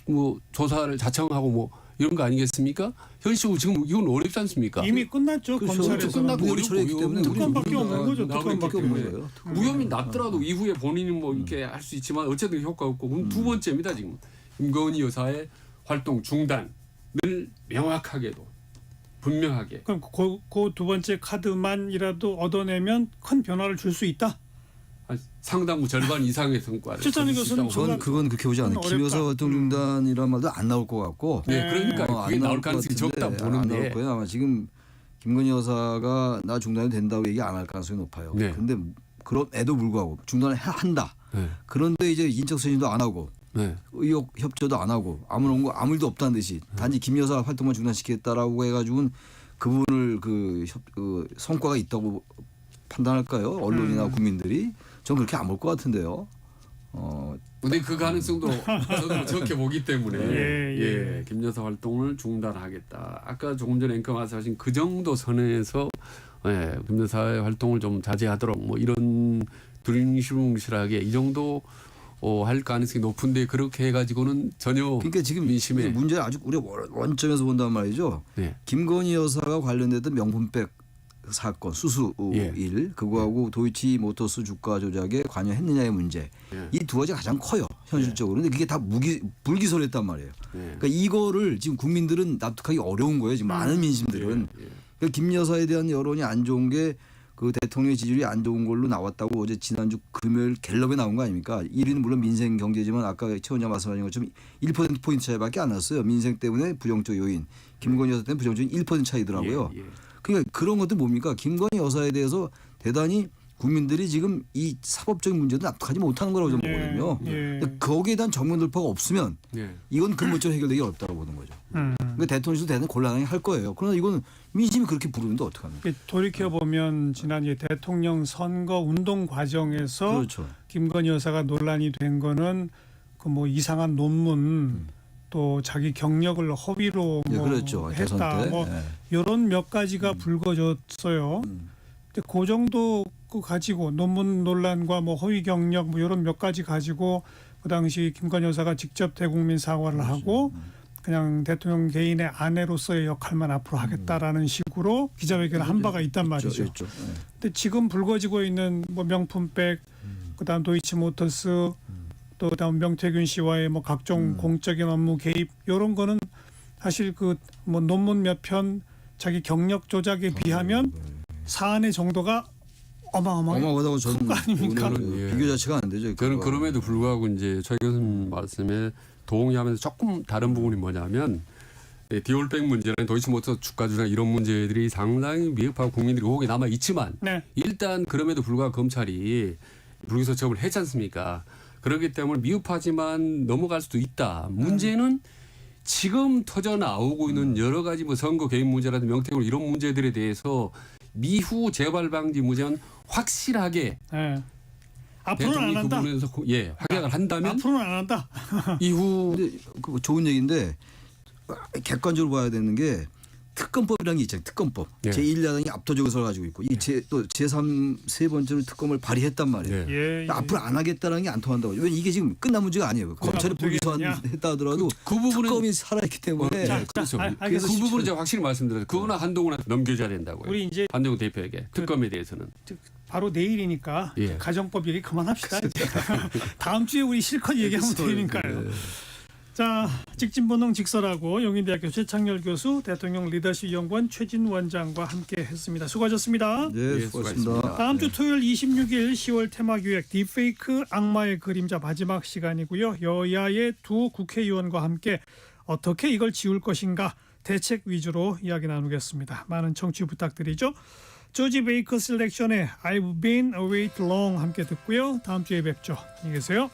S6: 뭐 조사를 자청하고 뭐 이런 거 아니겠습니까? 현실적으로 지금 이건 어렵지 않습니까?
S2: 이미 끝났죠.
S5: 그렇죠.
S2: 검찰에서.
S6: 끝났고
S5: 무혐의 처리했기 때문에
S2: 특검밖에
S5: 우리는
S2: 없는 거죠.
S6: 나오기
S2: 특검밖에
S5: 없는
S2: 없는
S5: 거예요.
S6: 무혐의 났더라도 이후에 본인은 뭐 이렇게 할 수 있지만 어쨌든 효과 없고 그럼 두 번째입니다 지금 김건희 여사의 활동 중단을 명확하게도 분명하게.
S2: 그럼 그 두 번째 카드만이라도 얻어내면 큰 변화를 줄 수 있다.
S6: 상당부 절반 이상의 성과를.
S2: 최찬희 교수는
S5: 저는 그건 그렇게 보지 않아요.
S2: 어렵다.
S5: 김 여사 활동 중단이란 말도 안 나올 것 같고.
S6: 네, 그러니까 그게
S5: 안
S6: 나올
S5: 것
S6: 가능성이
S5: 같은데
S6: 적다
S5: 안 나올
S6: 보는데.
S5: 거예요. 아마 지금 김건희 여사가 나 중단이 된다고 얘기 안 할 가능성이 높아요.
S6: 네.
S5: 근데 그럼에도 불구하고 중단을 한다.
S6: 네.
S5: 그런데 이제 인적 선임도 안 하고
S6: 네.
S5: 의혹 협조도 안 하고 아무런 거 아무 일도 없다는 듯이 단지 김 여사 활동만 중단시키겠다라고 해가지고는 그분을 그 성과가 있다고 판단할까요? 언론이나 국민들이 전 그렇게 안 볼 것 같은데요.
S6: 근데 그 가능성도 저도 적게 보기 때문에
S2: 예.
S6: 김 여사 활동을 중단하겠다. 아까 조금 전에 앵커 말씀하신 그 정도 선에서 김 여사의 활동을 좀 자제하도록 뭐 이런 두ring실뭉실하게 이 정도 할 가능성이 높은데 그렇게 해가지고는 전혀
S5: 그러니까 지금
S6: 민심에
S5: 문제를 아주 우리가 원점에서 본단 말이죠.
S6: 네.
S5: 김건희 여사가 관련됐던 명품백 사건 수수
S6: 예.
S5: 일 그거하고 도이치모터스 주가 조작에 관여했느냐의 문제
S6: 예.
S5: 이 두 가지가 가장 커요 현실적으로. 근데 그게 다 불기소했단 말이에요. 그러니까 이거를 지금 국민들은 납득하기 어려운 거예요. 지금 많은 민심들은. 그러니까 김 여사에 대한 여론이 안 좋은 게 그 대통령의 지지율이 안 좋은 걸로 나왔다고 어제 지난주 금요일 갤럽에 나온 거 아닙니까? 1위는 물론 민생 경제지만 아까 최 원장 말씀하신 것처럼 1%포인트 차이밖에 안 났어요. 민생 때문에 부정적 요인, 김건희 여사 때문에 부정적인 1% 차이더라고요. 그러니까 그런 것도 뭡니까? 김건희 여사에 대해서 대단히 국민들이 지금 이 사법적인 문제도 납득하지 못하는 거라고 저는 보거든요. 근데 거기에 대한 정면 돌파가 없으면 이건 근본적으로 해결되기 어렵다고 보는 거죠. 그러니까 대통령실도 대단히 곤란하게 할 거예요. 그러나 이거는 민심이 그렇게 부르는데 어떡합니까?
S2: 돌이켜 보면 지난 대통령 선거 운동 과정에서
S5: 그렇죠.
S2: 김건희 여사가 논란이 된 거는 그 뭐 이상한 논문 또 자기 경력을 허위로
S5: 예,
S2: 뭐
S5: 그렇죠. 대선
S2: 했다
S5: 때.
S2: 뭐
S5: 예.
S2: 이런 몇 가지가 불거졌어요. 근데 그 정도 그 가지고 논문 논란과 뭐 허위 경력 뭐 이런 몇 가지 가지고 그 당시 김건희 여사가 직접 대국민 사과를 하고 그냥 대통령 개인의 아내로서의 역할만 앞으로 하겠다라는 식으로 기자회견을 한 바가 있단 말이죠.
S5: 있죠. 예.
S2: 근데 지금 불거지고 있는 뭐 명품백, 그다음 도이치모터스, 또 그다음 명태균 씨와의 뭐 각종 공적인 업무 개입 이런 거는 사실 그 뭐 논문 몇 편 자기 경력 조작에 비하면 사안의 정도가
S5: 어마어마하다고 저는
S2: 큰거 아닙니까?
S5: 보는 비교 자체가 안 되죠.
S6: 저는
S5: 그거.
S6: 그럼에도 불구하고 이제 최 교수님 말씀에 동의하면서 조금 다른 부분이 뭐냐면 디올백 문제나 도이치모터 주가 조작 이런 문제들이 상당히 미흡하고 국민들이 의혹이 남아 있지만
S2: 네.
S6: 일단 그럼에도 불구하고 검찰이 불기소 처분을 했지 않습니까? 그렇기 때문에 미흡하지만 넘어갈 수도 있다. 문제는 지금 터져 나오고 있는 여러 가지 뭐 선거 개입 문제라든지 명태균 이런 문제들에 대해서 미후 재발 방지 문제는 확실하게
S2: 네. 앞으로는 안
S6: 대통령이 그
S2: 한다.
S6: 부분에서 확약을 한다면
S2: 앞으로는 안 한다.
S6: 이후
S5: 근데 그거 좋은 얘기인데 객관적으로 봐야 되는 게 특검법이라는 게 있잖아요. 특검법.
S6: 예.
S5: 제1야당이 압도적인 설을 가지고 있고 또 제3 세 번째로 특검을 발의했단 말이에요.
S2: 예, 예.
S5: 앞으로 안 하겠다는 게 안 통한다고. 왜냐면 이게 지금 끝난 문제가 아니에요. 검찰이 불기소했다 하더라도
S6: 그 부분은
S5: 특검이 살아있기 때문에
S2: 자,
S6: 그렇죠.
S2: 알겠습니다.
S6: 그래서 그 부분은 제가 확실히 말씀드려요. 그거는 한동훈한테 넘겨줘야 된다고요.
S2: 우리 이제
S6: 한동훈 대표에게 특검에 대해서는.
S2: 바로 내일이니까
S6: 예.
S2: 가정법 얘기 그만합시다. 이제. 다음 주에 우리 실컷 얘기하면 되니까요. 자, 직진본능 직설하고 용인대학교 최창렬 교수, 대통령 리더십 연구원 최진 원장과 함께했습니다. 수고하셨습니다.
S5: 네,
S6: 예,
S5: 수고하셨습니다.
S2: 다음 주 토요일 26일 10월 테마기획 딥페이크 악마의 그림자 마지막 시간이고요. 여야의 두 국회의원과 함께 어떻게 이걸 지울 것인가 대책 위주로 이야기 나누겠습니다. 많은 청취 부탁드리죠. 조지 베이커 셀렉션의 I've been away too long 함께 듣고요. 다음 주에 뵙죠. 안녕히 계세요.